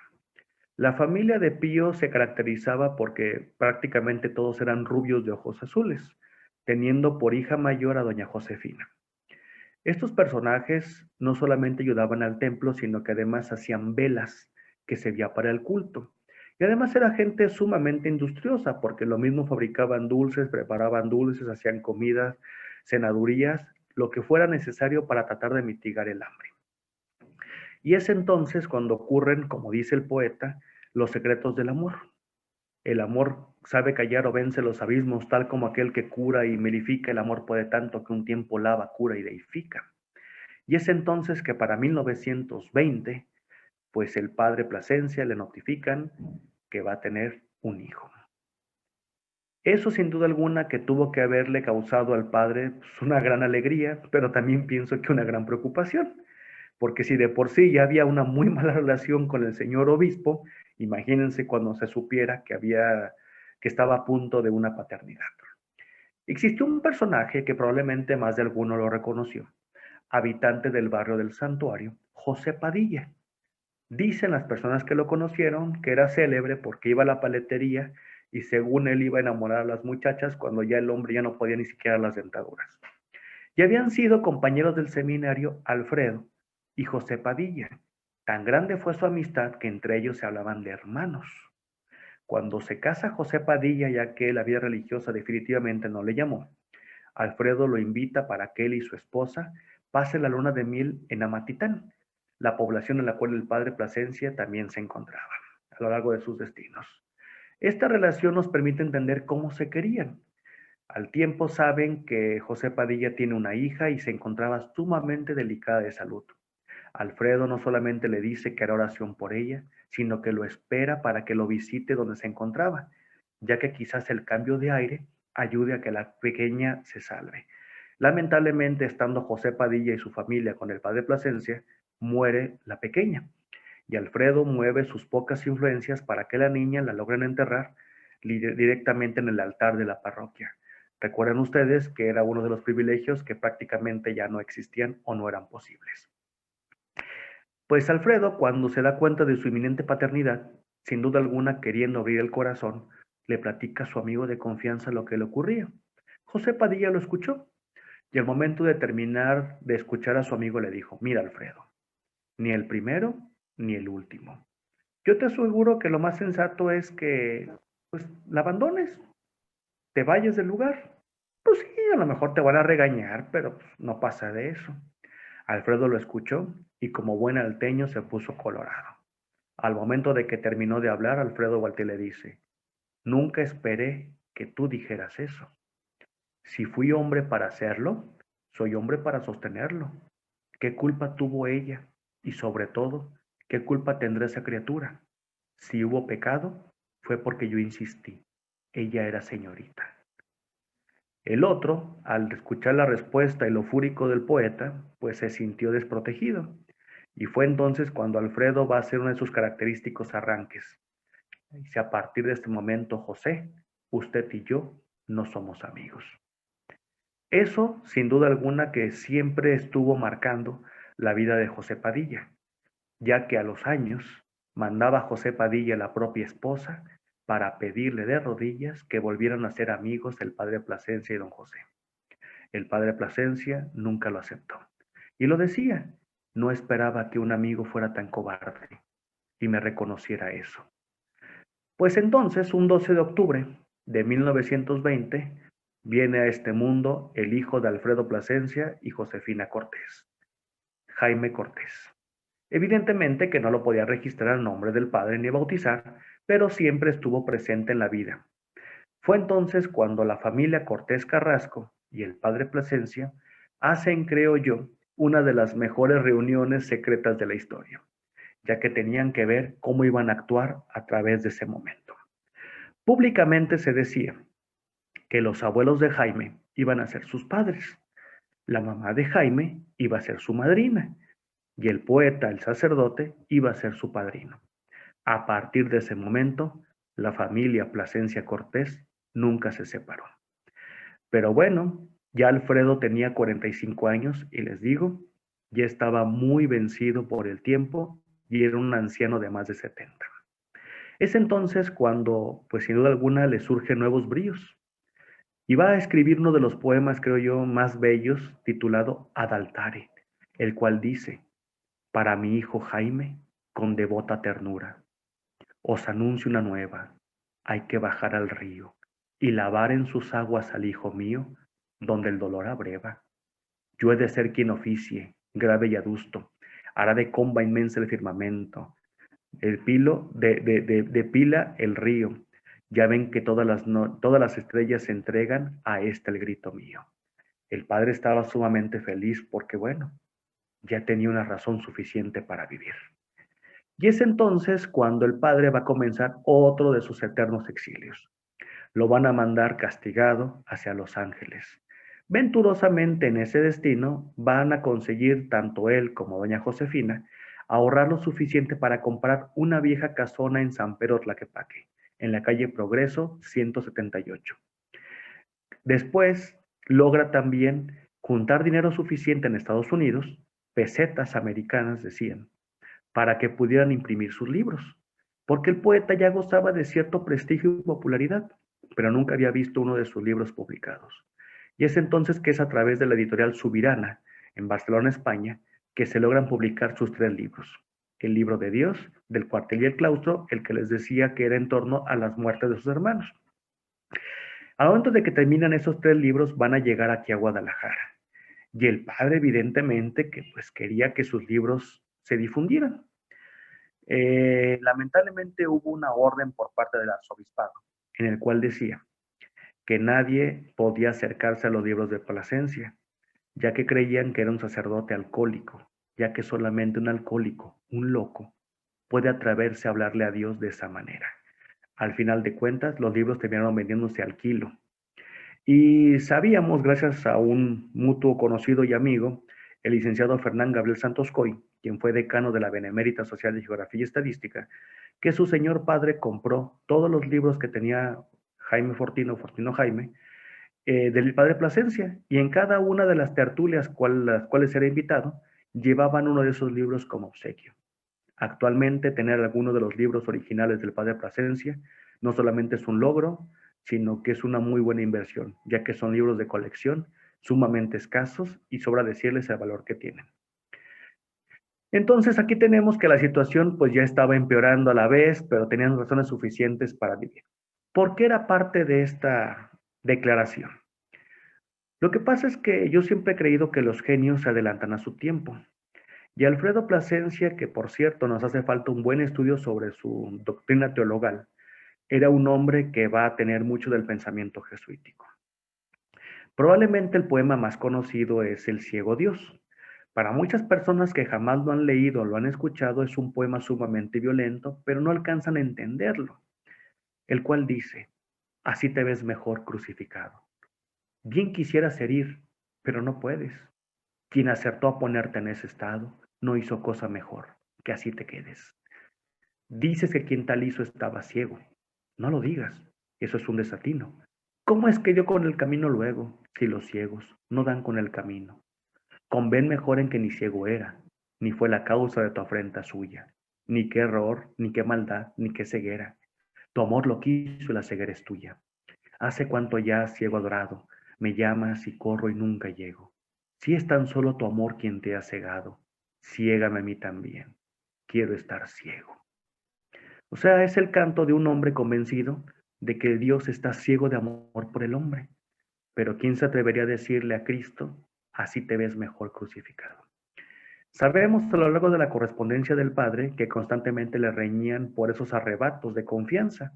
La familia de Pío se caracterizaba porque prácticamente todos eran rubios de ojos azules, teniendo por hija mayor a doña Josefina. Estos personajes no solamente ayudaban al templo, sino que además hacían velas que servía para el culto. Y además era gente sumamente industriosa, porque lo mismo fabricaban dulces, preparaban dulces, hacían comidas, cenadurías, lo que fuera necesario para tratar de mitigar el hambre. Y es entonces cuando ocurren, como dice el poeta, los secretos del amor. El amor sabe callar o vence los abismos, tal como aquel que cura y melifica. El amor puede tanto que un tiempo lava, cura y deifica. Y es entonces que para 1920, pues el padre Plasencia le notifican que va a tener un hijo. Eso sin duda alguna que tuvo que haberle causado al padre pues, una gran alegría, pero también pienso que una gran preocupación, porque si de por sí ya había una muy mala relación con el señor obispo, imagínense cuando se supiera que estaba a punto de una paternidad. Existió un personaje que probablemente más de alguno lo reconoció, habitante del barrio del Santuario, José Padilla. Dicen las personas que lo conocieron que era célebre porque iba a la paletería y según él iba a enamorar a las muchachas cuando ya el hombre ya no podía ni siquiera las dentaduras. Y habían sido compañeros del seminario Alfredo y José Padilla. Tan grande fue su amistad que entre ellos se hablaban de hermanos. Cuando se casa José Padilla, ya que la vida religiosa definitivamente no le llamó, Alfredo lo invita para que él y su esposa pasen la luna de miel en Amatitán, la población en la cual el padre Plasencia también se encontraba a lo largo de sus destinos. Esta relación nos permite entender cómo se querían. Al tiempo saben que José Padilla tiene una hija y se encontraba sumamente delicada de salud. Alfredo no solamente le dice que hará oración por ella, sino que lo espera para que lo visite donde se encontraba, ya que quizás el cambio de aire ayude a que la pequeña se salve. Lamentablemente, estando José Padilla y su familia con el padre Plasencia, muere la pequeña y Alfredo mueve sus pocas influencias para que la niña la logren enterrar directamente en el altar de la parroquia. Recuerden ustedes que era uno de los privilegios que prácticamente ya no existían o no eran posibles. Pues Alfredo, cuando se da cuenta de su inminente paternidad, sin duda alguna queriendo abrir el corazón, le platica a su amigo de confianza lo que le ocurría. José Padilla lo escuchó y al momento de terminar de escuchar a su amigo le dijo: mira, Alfredo, ni el primero ni el último. Yo te aseguro que lo más sensato es que pues la abandones, te vayas del lugar. Pues sí, a lo mejor te van a regañar, pero pues, no pasa de eso. Alfredo lo escuchó y como buen alteño se puso colorado. Al momento de que terminó de hablar, Alfredo voltea y le dice: nunca esperé que tú dijeras eso. Si fui hombre para hacerlo, soy hombre para sostenerlo. ¿Qué culpa tuvo ella? Y sobre todo, ¿qué culpa tendrá esa criatura? Si hubo pecado, fue porque yo insistí. Ella era señorita. El otro, al escuchar la respuesta y lo fúrico del poeta, pues se sintió desprotegido. Y fue entonces cuando Alfredo va a hacer uno de sus característicos arranques. Dice: a partir de este momento, José, usted y yo no somos amigos. Eso, sin duda alguna, que siempre estuvo marcando la vida de José Padilla, ya que a los años mandaba a José Padilla a la propia esposa para pedirle de rodillas que volvieran a ser amigos el padre Plasencia y don José. El padre Plasencia nunca lo aceptó. Y lo decía: no esperaba que un amigo fuera tan cobarde y me reconociera eso. Pues entonces, un 12 de octubre de 1920, viene a este mundo el hijo de Alfredo Plasencia y Josefina Cortés, Jaime Cortés. Evidentemente que no lo podía registrar al nombre del padre ni bautizar, pero siempre estuvo presente en la vida. Fue entonces cuando la familia Cortés Carrasco y el padre Plasencia hacen, creo yo, una de las mejores reuniones secretas de la historia, ya que tenían que ver cómo iban a actuar a través de ese momento. Públicamente se decía que los abuelos de Jaime iban a ser sus padres, la mamá de Jaime iba a ser su madrina y el poeta, el sacerdote, iba a ser su padrino. A partir de ese momento, la familia Plasencia Cortés nunca se separó. Pero bueno, ya Alfredo tenía 45 años y les digo, ya estaba muy vencido por el tiempo y era un anciano de más de 70. Es entonces cuando, pues sin duda alguna, le surgen nuevos bríos. Y va a escribir uno de los poemas, creo yo, más bellos, titulado Adaltare, el cual dice: para mi hijo Jaime, con devota ternura, os anuncio una nueva: hay que bajar al río y lavar en sus aguas al hijo mío, donde el dolor abreva. Yo he de ser quien oficie, grave y adusto, hará de comba inmensa el firmamento, el pilo de pila el río. Ya ven que todas las estrellas se entregan a este el grito mío. El padre estaba sumamente feliz porque, bueno, ya tenía una razón suficiente para vivir. Y es entonces cuando el padre va a comenzar otro de sus eternos exilios. Lo van a mandar castigado hacia Los Ángeles. Venturosamente en ese destino van a conseguir tanto él como doña Josefina ahorrar lo suficiente para comprar una vieja casona en San Pedro Tlaquepaque, en la calle Progreso 178. Después logra también juntar dinero suficiente en Estados Unidos, pesetas americanas decían, para que pudieran imprimir sus libros, porque el poeta ya gozaba de cierto prestigio y popularidad, pero nunca había visto uno de sus libros publicados. Y es entonces que es a través de la editorial Subirana, en Barcelona, España, que se logran publicar sus 3 libros. El libro de Dios, del cuartel y el claustro, el que les decía que era en torno a las muertes de sus hermanos. Al momento de que terminan esos 3 libros, van a llegar aquí a Guadalajara. Y el padre, evidentemente, que pues quería que sus libros se difundieran. Lamentablemente hubo una orden por parte del arzobispado, en el cual decía que nadie podía acercarse a los libros de Plasencia, ya que creían que era un sacerdote alcohólico, ya que solamente un alcohólico, un loco, puede atreverse a hablarle a Dios de esa manera. Al final de cuentas, los libros terminaron vendiéndose al kilo. Y sabíamos, gracias a un mutuo conocido y amigo, el licenciado Fernán Gabriel Santos Coy, quien fue decano de la Benemérita Social de Geografía y Estadística, que su señor padre compró todos los libros que tenía Jaime Fortino, Fortino Jaime, del padre Plasencia, y en cada una de las tertulias las cuales era invitado, llevaban uno de esos libros como obsequio. Actualmente, tener alguno de los libros originales del padre Plasencia no solamente es un logro, sino que es una muy buena inversión, ya que son libros de colección sumamente escasos y sobra decirles el valor que tienen. Entonces aquí tenemos que la situación pues ya estaba empeorando a la vez, pero tenían razones suficientes para vivir. ¿Por qué era parte de esta declaración? Lo que pasa es que yo siempre he creído que los genios se adelantan a su tiempo. Y Alfredo Plasencia, que por cierto nos hace falta un buen estudio sobre su doctrina teologal, era un hombre que va a tener mucho del pensamiento jesuítico. Probablemente el poema más conocido es El ciego Dios. Para muchas personas que jamás lo han leído o lo han escuchado, es un poema sumamente violento, pero no alcanzan a entenderlo, el cual dice, así te ves mejor crucificado. Bien quisieras herir, pero no puedes. Quien acertó a ponerte en ese estado, no hizo cosa mejor, que así te quedes. Dices que quien tal hizo estaba ciego. No lo digas, eso es un desatino. ¿Cómo es que dio con el camino luego, si los ciegos no dan con el camino? Conven mejor en que ni ciego era, ni fue la causa de tu afrenta suya, ni qué error, ni qué maldad, ni qué ceguera. Tu amor lo quiso y la ceguera es tuya. Hace cuanto ya, ciego adorado, me llamas y corro y nunca llego. Si es tan solo tu amor quien te ha cegado, ciégame a mí también. Quiero estar ciego. O sea, es el canto de un hombre convencido de que Dios está ciego de amor por el hombre. Pero ¿quién se atrevería a decirle a Cristo, así te ves mejor crucificado? Sabemos a lo largo de la correspondencia del Padre que constantemente le reñían por esos arrebatos de confianza.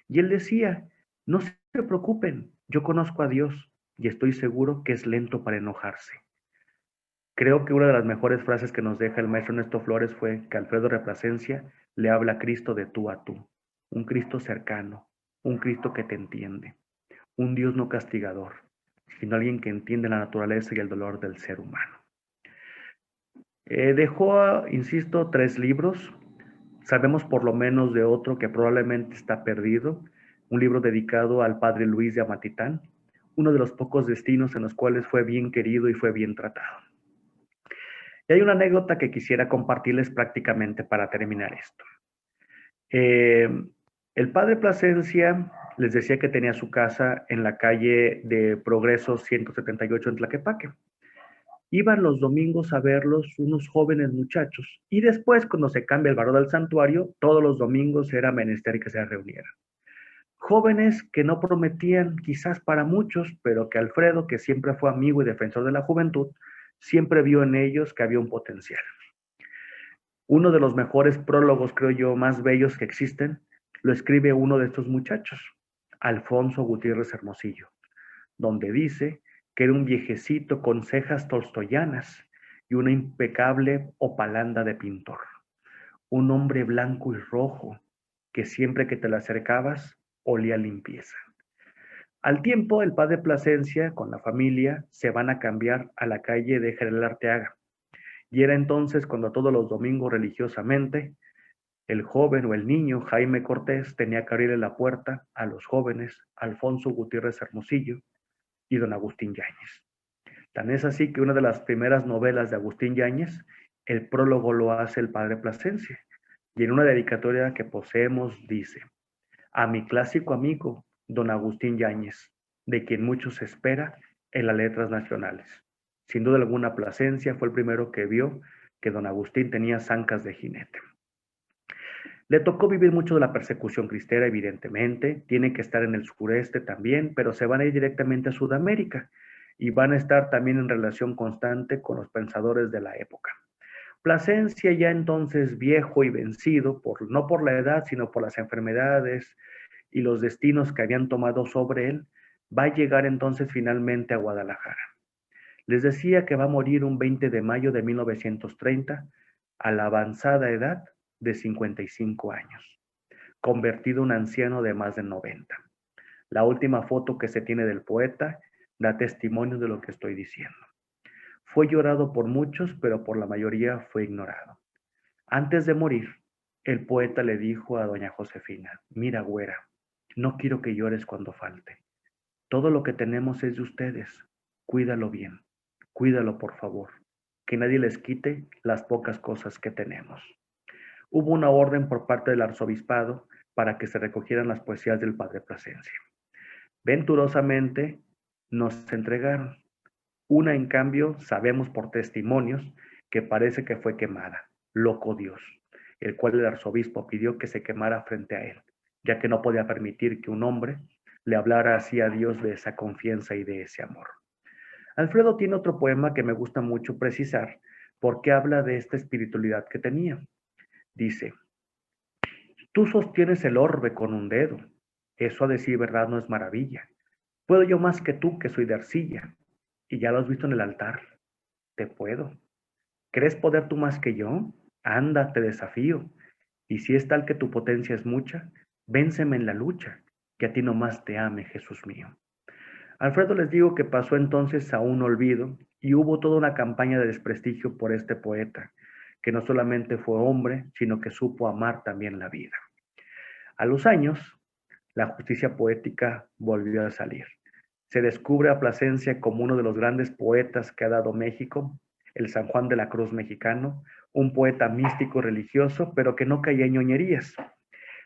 Y él decía, no se preocupen, yo conozco a Dios y estoy seguro que es lento para enojarse. Creo que una de las mejores frases que nos deja el maestro Ernesto Flores fue que Alfredo de Plasencia le habla a Cristo de tú a tú, un Cristo cercano, un Cristo que te entiende, un Dios no castigador, sino alguien que entiende la naturaleza y el dolor del ser humano. Dejó, insisto, 3 libros. Sabemos por lo menos de otro que probablemente está perdido, un libro dedicado al padre Luis de Amatitán, uno de los pocos destinos en los cuales fue bien querido y fue bien tratado. Y hay una anécdota que quisiera compartirles prácticamente para terminar esto. El padre Plasencia les decía que tenía su casa en la calle de Progreso 178 en Tlaquepaque. Iban los domingos a verlos unos jóvenes muchachos y después, cuando se cambia el valor del santuario, todos los domingos era menester que se reunieran. Jóvenes que no prometían quizás para muchos, pero que Alfredo, que siempre fue amigo y defensor de la juventud, siempre vio en ellos que había un potencial. Uno de los mejores prólogos, creo yo, más bellos que existen, lo escribe uno de estos muchachos, Alfonso Gutiérrez Hermosillo, donde dice que era un viejecito con cejas tolstoyanas y una impecable opalanda de pintor. Un hombre blanco y rojo que siempre que te le acercabas olía limpieza. Al tiempo, el padre Plasencia con la familia se van a cambiar a la calle de General Arteaga. Y era entonces cuando todos los domingos religiosamente el joven o el niño Jaime Cortés tenía que abrirle la puerta a los jóvenes Alfonso Gutiérrez Hermosillo y don Agustín Yáñez. Tan es así que una de las primeras novelas de Agustín Yáñez, el prólogo lo hace el padre Plasencia, y en una dedicatoria que poseemos dice: a mi clásico amigo, don Agustín Yáñez, de quien mucho se espera en las letras nacionales. Sin duda alguna, Plasencia fue el primero que vio que don Agustín tenía zancas de jinete. Le tocó vivir mucho de la persecución cristera, evidentemente, tiene que estar en el sureste también, pero se van a ir directamente a Sudamérica y van a estar también en relación constante con los pensadores de la época. Plasencia, ya entonces viejo y vencido, no por la edad, sino por las enfermedades y los destinos que habían tomado sobre él, va a llegar entonces finalmente a Guadalajara. Les decía que va a morir un 20 de mayo de 1930 a la avanzada edad de 55 años, convertido en un anciano de más de 90. La última foto que se tiene del poeta da testimonio de lo que estoy diciendo. Fue llorado por muchos, pero por la mayoría fue ignorado. Antes de morir, el poeta le dijo a doña Josefina: mira, güera, no quiero que llores cuando falte. Todo lo que tenemos es de ustedes. Cuídalo bien. Cuídalo, por favor. Que nadie les quite las pocas cosas que tenemos. Hubo una orden por parte del arzobispado para que se recogieran las poesías del padre Plasencia. Venturosamente nos entregaron. Una, en cambio, sabemos por testimonios que parece que fue quemada. Loco Dios, el cual el arzobispo pidió que se quemara frente a él, ya que no podía permitir que un hombre le hablara así a Dios de esa confianza y de ese amor. Alfredo tiene otro poema que me gusta mucho precisar porque habla de esta espiritualidad que tenía. Dice: tú sostienes el orbe con un dedo, eso a decir verdad no es maravilla. Puedo yo más que tú, que soy de arcilla, y ya lo has visto en el altar. Te puedo. ¿Crees poder tú más que yo? Anda, te desafío. Y si es tal que tu potencia es mucha, vénceme en la lucha, que a ti nomás te ame, Jesús mío. Alfredo, les digo que pasó entonces a un olvido y hubo toda una campaña de desprestigio por este poeta, que no solamente fue hombre, sino que supo amar también la vida. A los años, la justicia poética volvió a salir. Se descubre a Plasencia como uno de los grandes poetas que ha dado México, el San Juan de la Cruz mexicano, un poeta místico religioso, pero que no caía en ñoñerías.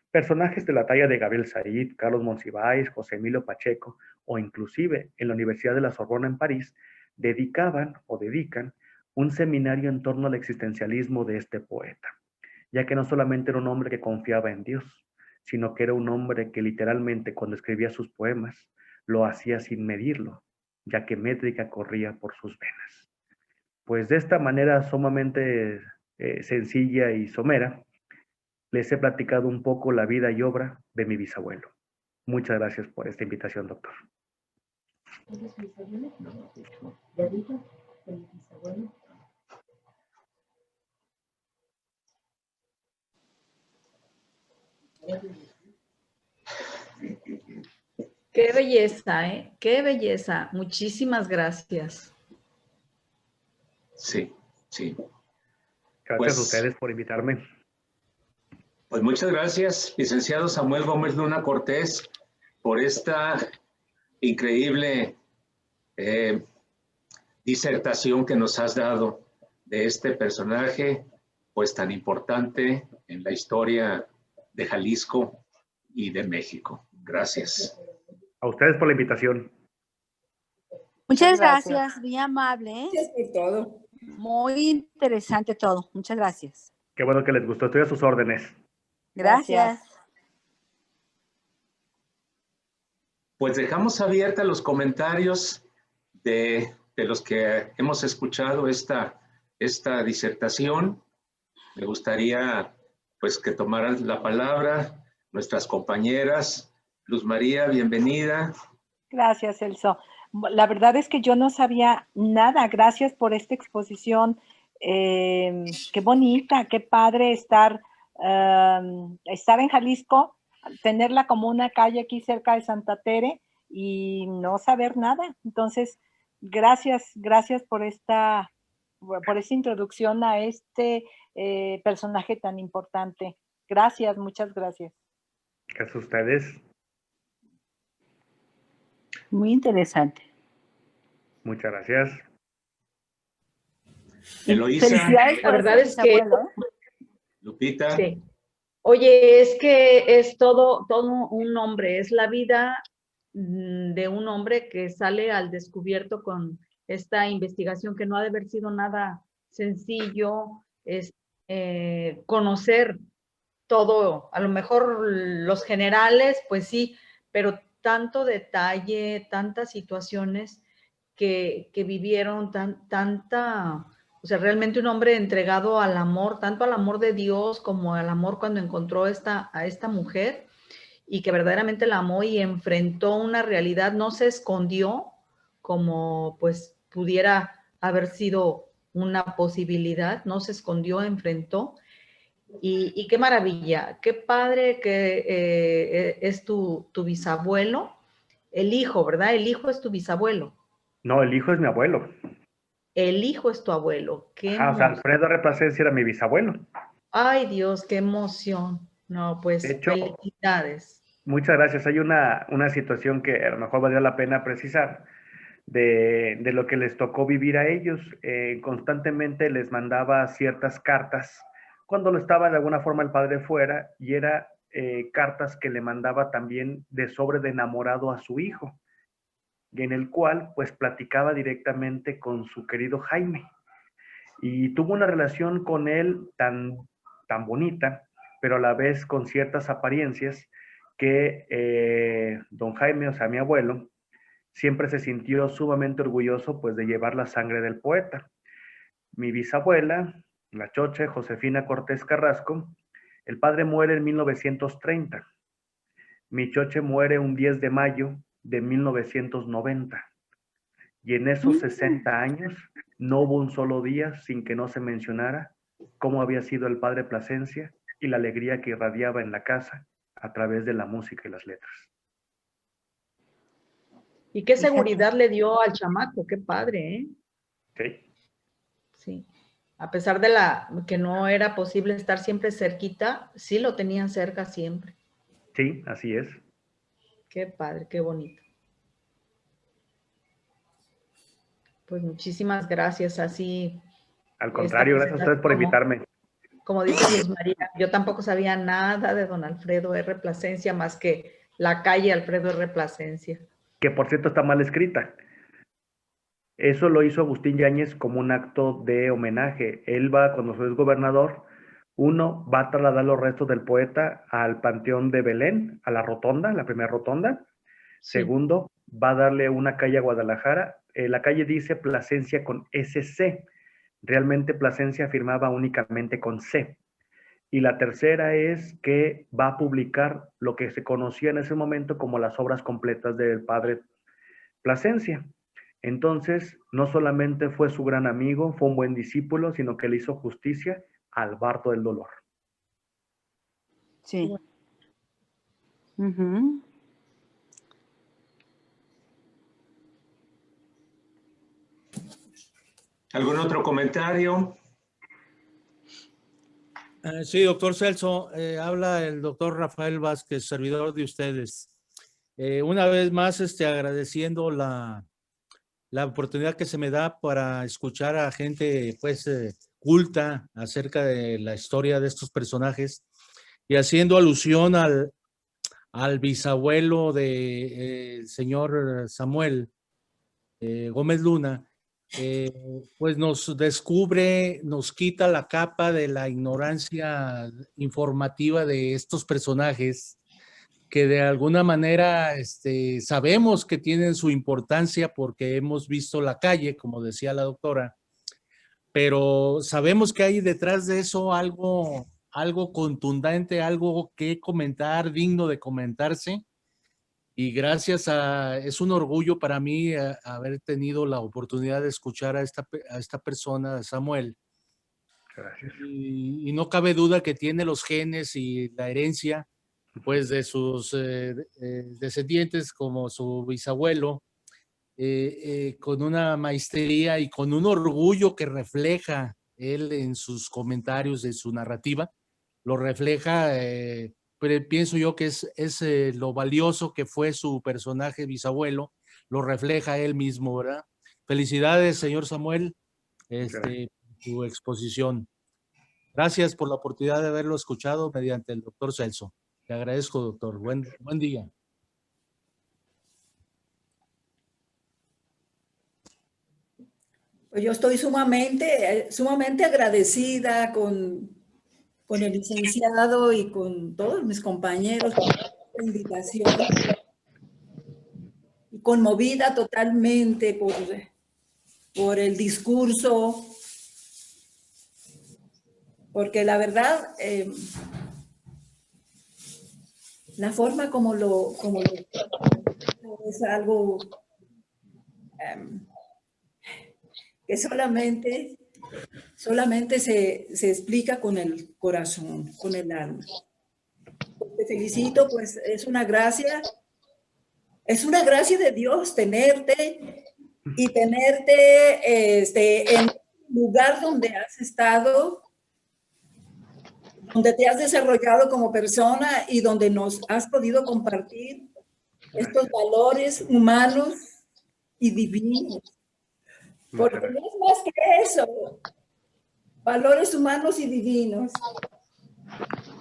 Personajes de la talla de Gabriel Said, Carlos Monsiváis, José Emilio Pacheco o inclusive en la Universidad de la Sorbona en París dedican un seminario en torno al existencialismo de este poeta, ya que no solamente era un hombre que confiaba en Dios, sino que era un hombre que literalmente cuando escribía sus poemas lo hacía sin medirlo, ya que métrica corría por sus venas. Pues de esta manera sumamente sencilla y somera, les he platicado un poco la vida y obra de mi bisabuelo. Muchas gracias por esta invitación, doctor. ¿Eres bisabuelo? ¿Ya dijo? ¿El bisabuelo? Qué belleza, ¿eh? Qué belleza. Muchísimas gracias. Sí, sí. Gracias a ustedes por invitarme. Pues muchas gracias, licenciado Samuel Gómez Luna Cortés, por esta increíble disertación que nos has dado de este personaje, pues tan importante en la historia de Jalisco y de México. Gracias. A ustedes por la invitación. Muchas gracias, muy amable. Gracias por todo. Muy interesante todo. Muchas gracias. Qué bueno que les gustó. Estoy a sus órdenes. Gracias. Pues dejamos abierta los comentarios de los que hemos escuchado esta disertación. Me gustaría pues que tomaran la palabra nuestras compañeras. Luz María, bienvenida. Gracias, Celso. La verdad es que yo no sabía nada. Gracias por esta exposición. Qué bonita, qué padre estar en Jalisco, tenerla como una calle aquí cerca de Santa Tere y no saber nada. Entonces, gracias por esta introducción a este personaje tan importante. Gracias, muchas gracias. Gracias a ustedes. Muy interesante. Muchas gracias. Eloísa, Felicidades La por verdad ese es que bisabuelo, ¿eh? Lupita. sí. Oye, es que es todo un hombre, es la vida de un hombre que sale al descubierto con esta investigación que no ha de haber sido nada sencillo, es conocer todo, a lo mejor los generales, pues sí, pero tanto detalle, tantas situaciones que vivieron, tanta, o sea, realmente un hombre entregado al amor, tanto al amor de Dios como al amor cuando encontró a esta mujer y que verdaderamente la amó y enfrentó una realidad, no se escondió como pues pudiera haber sido una posibilidad, no se escondió, enfrentó. Y qué maravilla, qué padre que es tu bisabuelo, el hijo, ¿verdad? El hijo es tu bisabuelo. No, el hijo es mi abuelo. El hijo es tu abuelo. Qué Ajá, o sea, emoción. Alfredo R. Plasencia era mi bisabuelo. Ay, Dios, qué emoción. No, De pues hecho, felicidades. muchas gracias. Hay una situación que a lo mejor valdría la pena precisar de lo que les tocó vivir a ellos. Constantemente les mandaba ciertas cartas cuando lo estaba de alguna forma el padre fuera y era cartas que le mandaba también de sobre de enamorado a su hijo y en el cual pues platicaba directamente con su querido Jaime y tuvo una relación con él tan bonita, pero a la vez con ciertas apariencias que don Jaime, o sea, mi abuelo, siempre se sintió sumamente orgulloso pues de llevar la sangre del poeta. Mi bisabuela, la choche Josefina Cortés Carrasco, el padre muere en 1930. Mi choche muere un 10 de mayo de 1990. Y en esos 60 años no hubo un solo día sin que no se mencionara cómo había sido el padre Plasencia y la alegría que irradiaba en la casa a través de la música y las letras. Y qué Fíjate. seguridad le dio al chamaco, qué padre, ¿eh? ¿Sí? Sí. A pesar de que no era posible estar siempre cerquita, sí lo tenían cerca siempre. Sí, así es. Qué padre, qué bonito. Pues muchísimas gracias, así Al esta contrario, gracias a ustedes presentación, por invitarme. como dice Luz María, yo tampoco sabía nada de don Alfredo R. Plasencia más que la calle Alfredo R. Plasencia. Que por cierto está mal escrita. Eso lo hizo Agustín Yáñez como un acto de homenaje. Él va, cuando es gobernador, uno va a trasladar los restos del poeta al Panteón de Belén, a la rotonda, la primera rotonda. Sí. Segundo, va a darle una calle a Guadalajara. La calle dice Plasencia con SC. Realmente Plasencia firmaba únicamente con C. Y la tercera es que va a publicar lo que se conocía en ese momento como las obras completas del padre Plasencia. Entonces, no solamente fue su gran amigo, fue un buen discípulo, sino que le hizo justicia al bardo del dolor. Sí. Ujú. ¿Algún otro comentario? Sí, doctor Celso, habla el doctor Rafael Vázquez, servidor de ustedes. Una vez más, agradeciendo la oportunidad que se me da para escuchar a gente, pues, culta acerca de la historia de estos personajes y haciendo alusión al bisabuelo del señor Samuel Gómez Luna. Pues nos descubre, nos quita la capa de la ignorancia informativa de estos personajes que de alguna manera sabemos que tienen su importancia porque hemos visto la calle, como decía la doctora, pero sabemos que hay detrás de eso algo contundente, algo que comentar, digno de comentarse. Y es un orgullo para mí haber tenido la oportunidad de escuchar a esta persona, Samuel. Gracias. Y no cabe duda que tiene los genes y la herencia, pues, de sus descendientes, como su bisabuelo, con una maestría y con un orgullo que refleja él en sus comentarios, en su narrativa, lo refleja. Pero pienso yo que es lo valioso que fue su personaje bisabuelo, lo refleja él mismo, ¿verdad? Felicidades, señor Samuel. su exposición. Gracias por la oportunidad de haberlo escuchado mediante el doctor Celso. Le agradezco, doctor. Buen día. Pues yo estoy sumamente agradecida con el licenciado y con todos mis compañeros por esta invitación. Y conmovida totalmente por el discurso, porque la verdad, la forma como lo es algo que solamente se explica con el corazón, con el alma. Te felicito, pues es una gracia de Dios tenerte y tenerte en el lugar donde has estado, donde te has desarrollado como persona y donde nos has podido compartir estos valores humanos y divinos. Porque no es más que eso, valores humanos y divinos.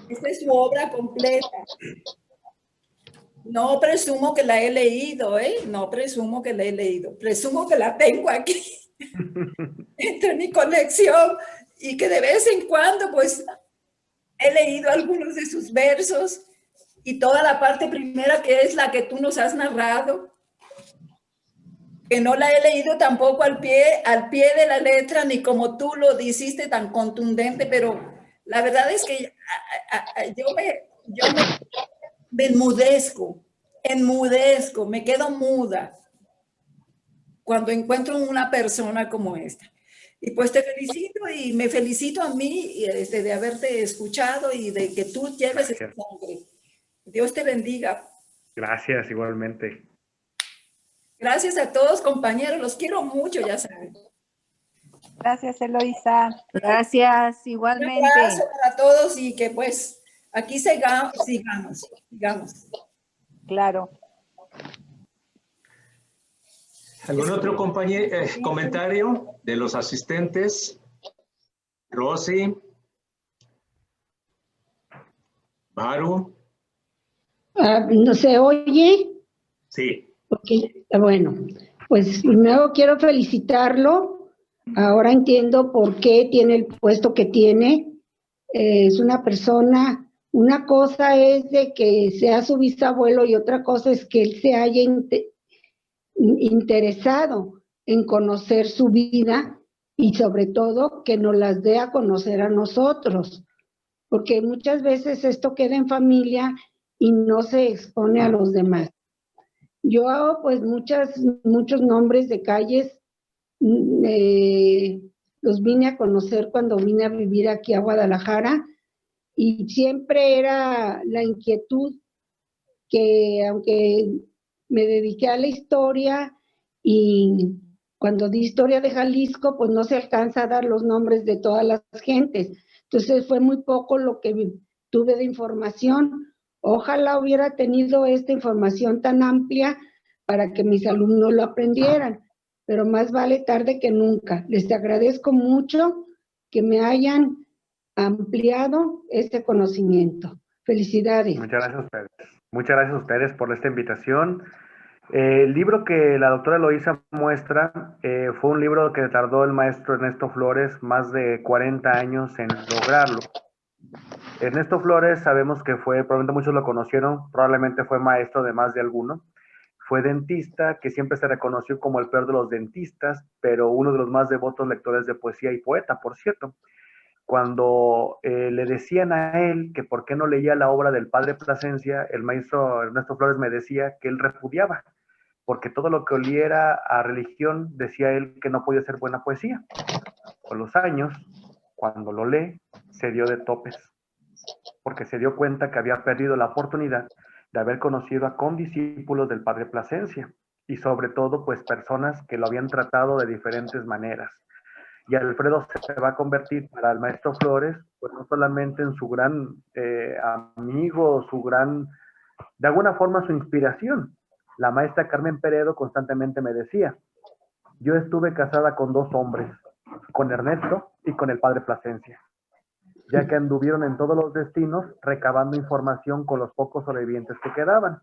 Esta es su obra completa. No presumo que la he leído, no presumo que la he leído, presumo que la tengo aquí entre mi colección y que de vez en cuando pues he leído algunos de sus versos y toda la parte primera que es la que tú nos has narrado, que no la he leído tampoco al pie de la letra, ni como tú lo dijiste tan contundente, pero la verdad es que yo me enmudezco, me quedo muda cuando encuentro una persona como esta. Y pues te felicito y me felicito a mí de haberte escuchado y de que tú lleves ese nombre. Dios te bendiga. Gracias, igualmente. Gracias a todos, compañeros. Los quiero mucho, ya saben. Gracias, Eloisa. Gracias, igualmente. Un abrazo para todos y que pues aquí sigamos. Claro. ¿Algún otro comentario de los asistentes? Rosy. Maru. ¿No se oye? Sí. Okay. Bueno, pues primero quiero felicitarlo. Ahora entiendo por qué tiene el puesto que tiene. Es una persona, una cosa es de que sea su bisabuelo y otra cosa es que él se haya interesado en conocer su vida y sobre todo que nos las dé a conocer a nosotros, porque muchas veces esto queda en familia y no se expone a los demás. Yo hago pues muchos nombres de calles, los vine a conocer cuando vine a vivir aquí a Guadalajara y siempre era la inquietud que aunque me dediqué a la historia y cuando di historia de Jalisco pues no se alcanza a dar los nombres de todas las gentes, entonces fue muy poco lo que tuve de información. Ojalá hubiera tenido esta información tan amplia para que mis alumnos lo aprendieran, pero más vale tarde que nunca. Les agradezco mucho que me hayan ampliado este conocimiento. Felicidades. Muchas gracias a ustedes. Muchas gracias a ustedes por esta invitación. El libro que la doctora Eloisa muestra fue un libro que tardó el maestro Ernesto Flores más de 40 años en lograrlo. Ernesto Flores sabemos que fue, probablemente muchos lo conocieron, probablemente fue maestro de más de alguno. Fue dentista, que siempre se reconoció como el peor de los dentistas, pero uno de los más devotos lectores de poesía y poeta, por cierto. Cuando le decían a él que por qué no leía la obra del padre Plasencia, el maestro Ernesto Flores me decía que él repudiaba, porque todo lo que oliera a religión, decía él que no podía ser buena poesía. Con los años, cuando lo lee, se dio de topes, porque se dio cuenta que había perdido la oportunidad de haber conocido a condiscípulos del padre Plasencia, y sobre todo, pues, personas que lo habían tratado de diferentes maneras. Y Alfredo se va a convertir para el maestro Flores, pues no solamente en su gran amigo, de alguna forma su inspiración. La maestra Carmen Peredo constantemente me decía, yo estuve casada con 2 hombres, con Ernesto y con el padre Plasencia, ya que anduvieron en todos los destinos recabando información con los pocos sobrevivientes que quedaban.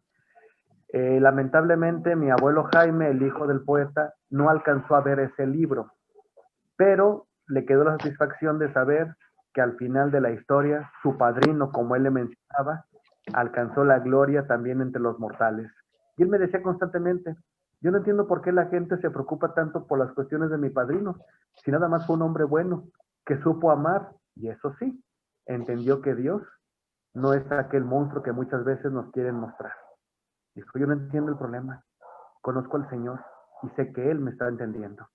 Lamentablemente, mi abuelo Jaime, el hijo del poeta, no alcanzó a ver ese libro, pero le quedó la satisfacción de saber que al final de la historia, su padrino, como él le mencionaba, alcanzó la gloria también entre los mortales. Y él me decía constantemente, yo no entiendo por qué la gente se preocupa tanto por las cuestiones de mi padrino, si nada más fue un hombre bueno, que supo amar, y eso sí, entendió que Dios no es aquel monstruo que muchas veces nos quieren mostrar. Dijo, yo no entiendo el problema, conozco al Señor y sé que Él me está entendiendo.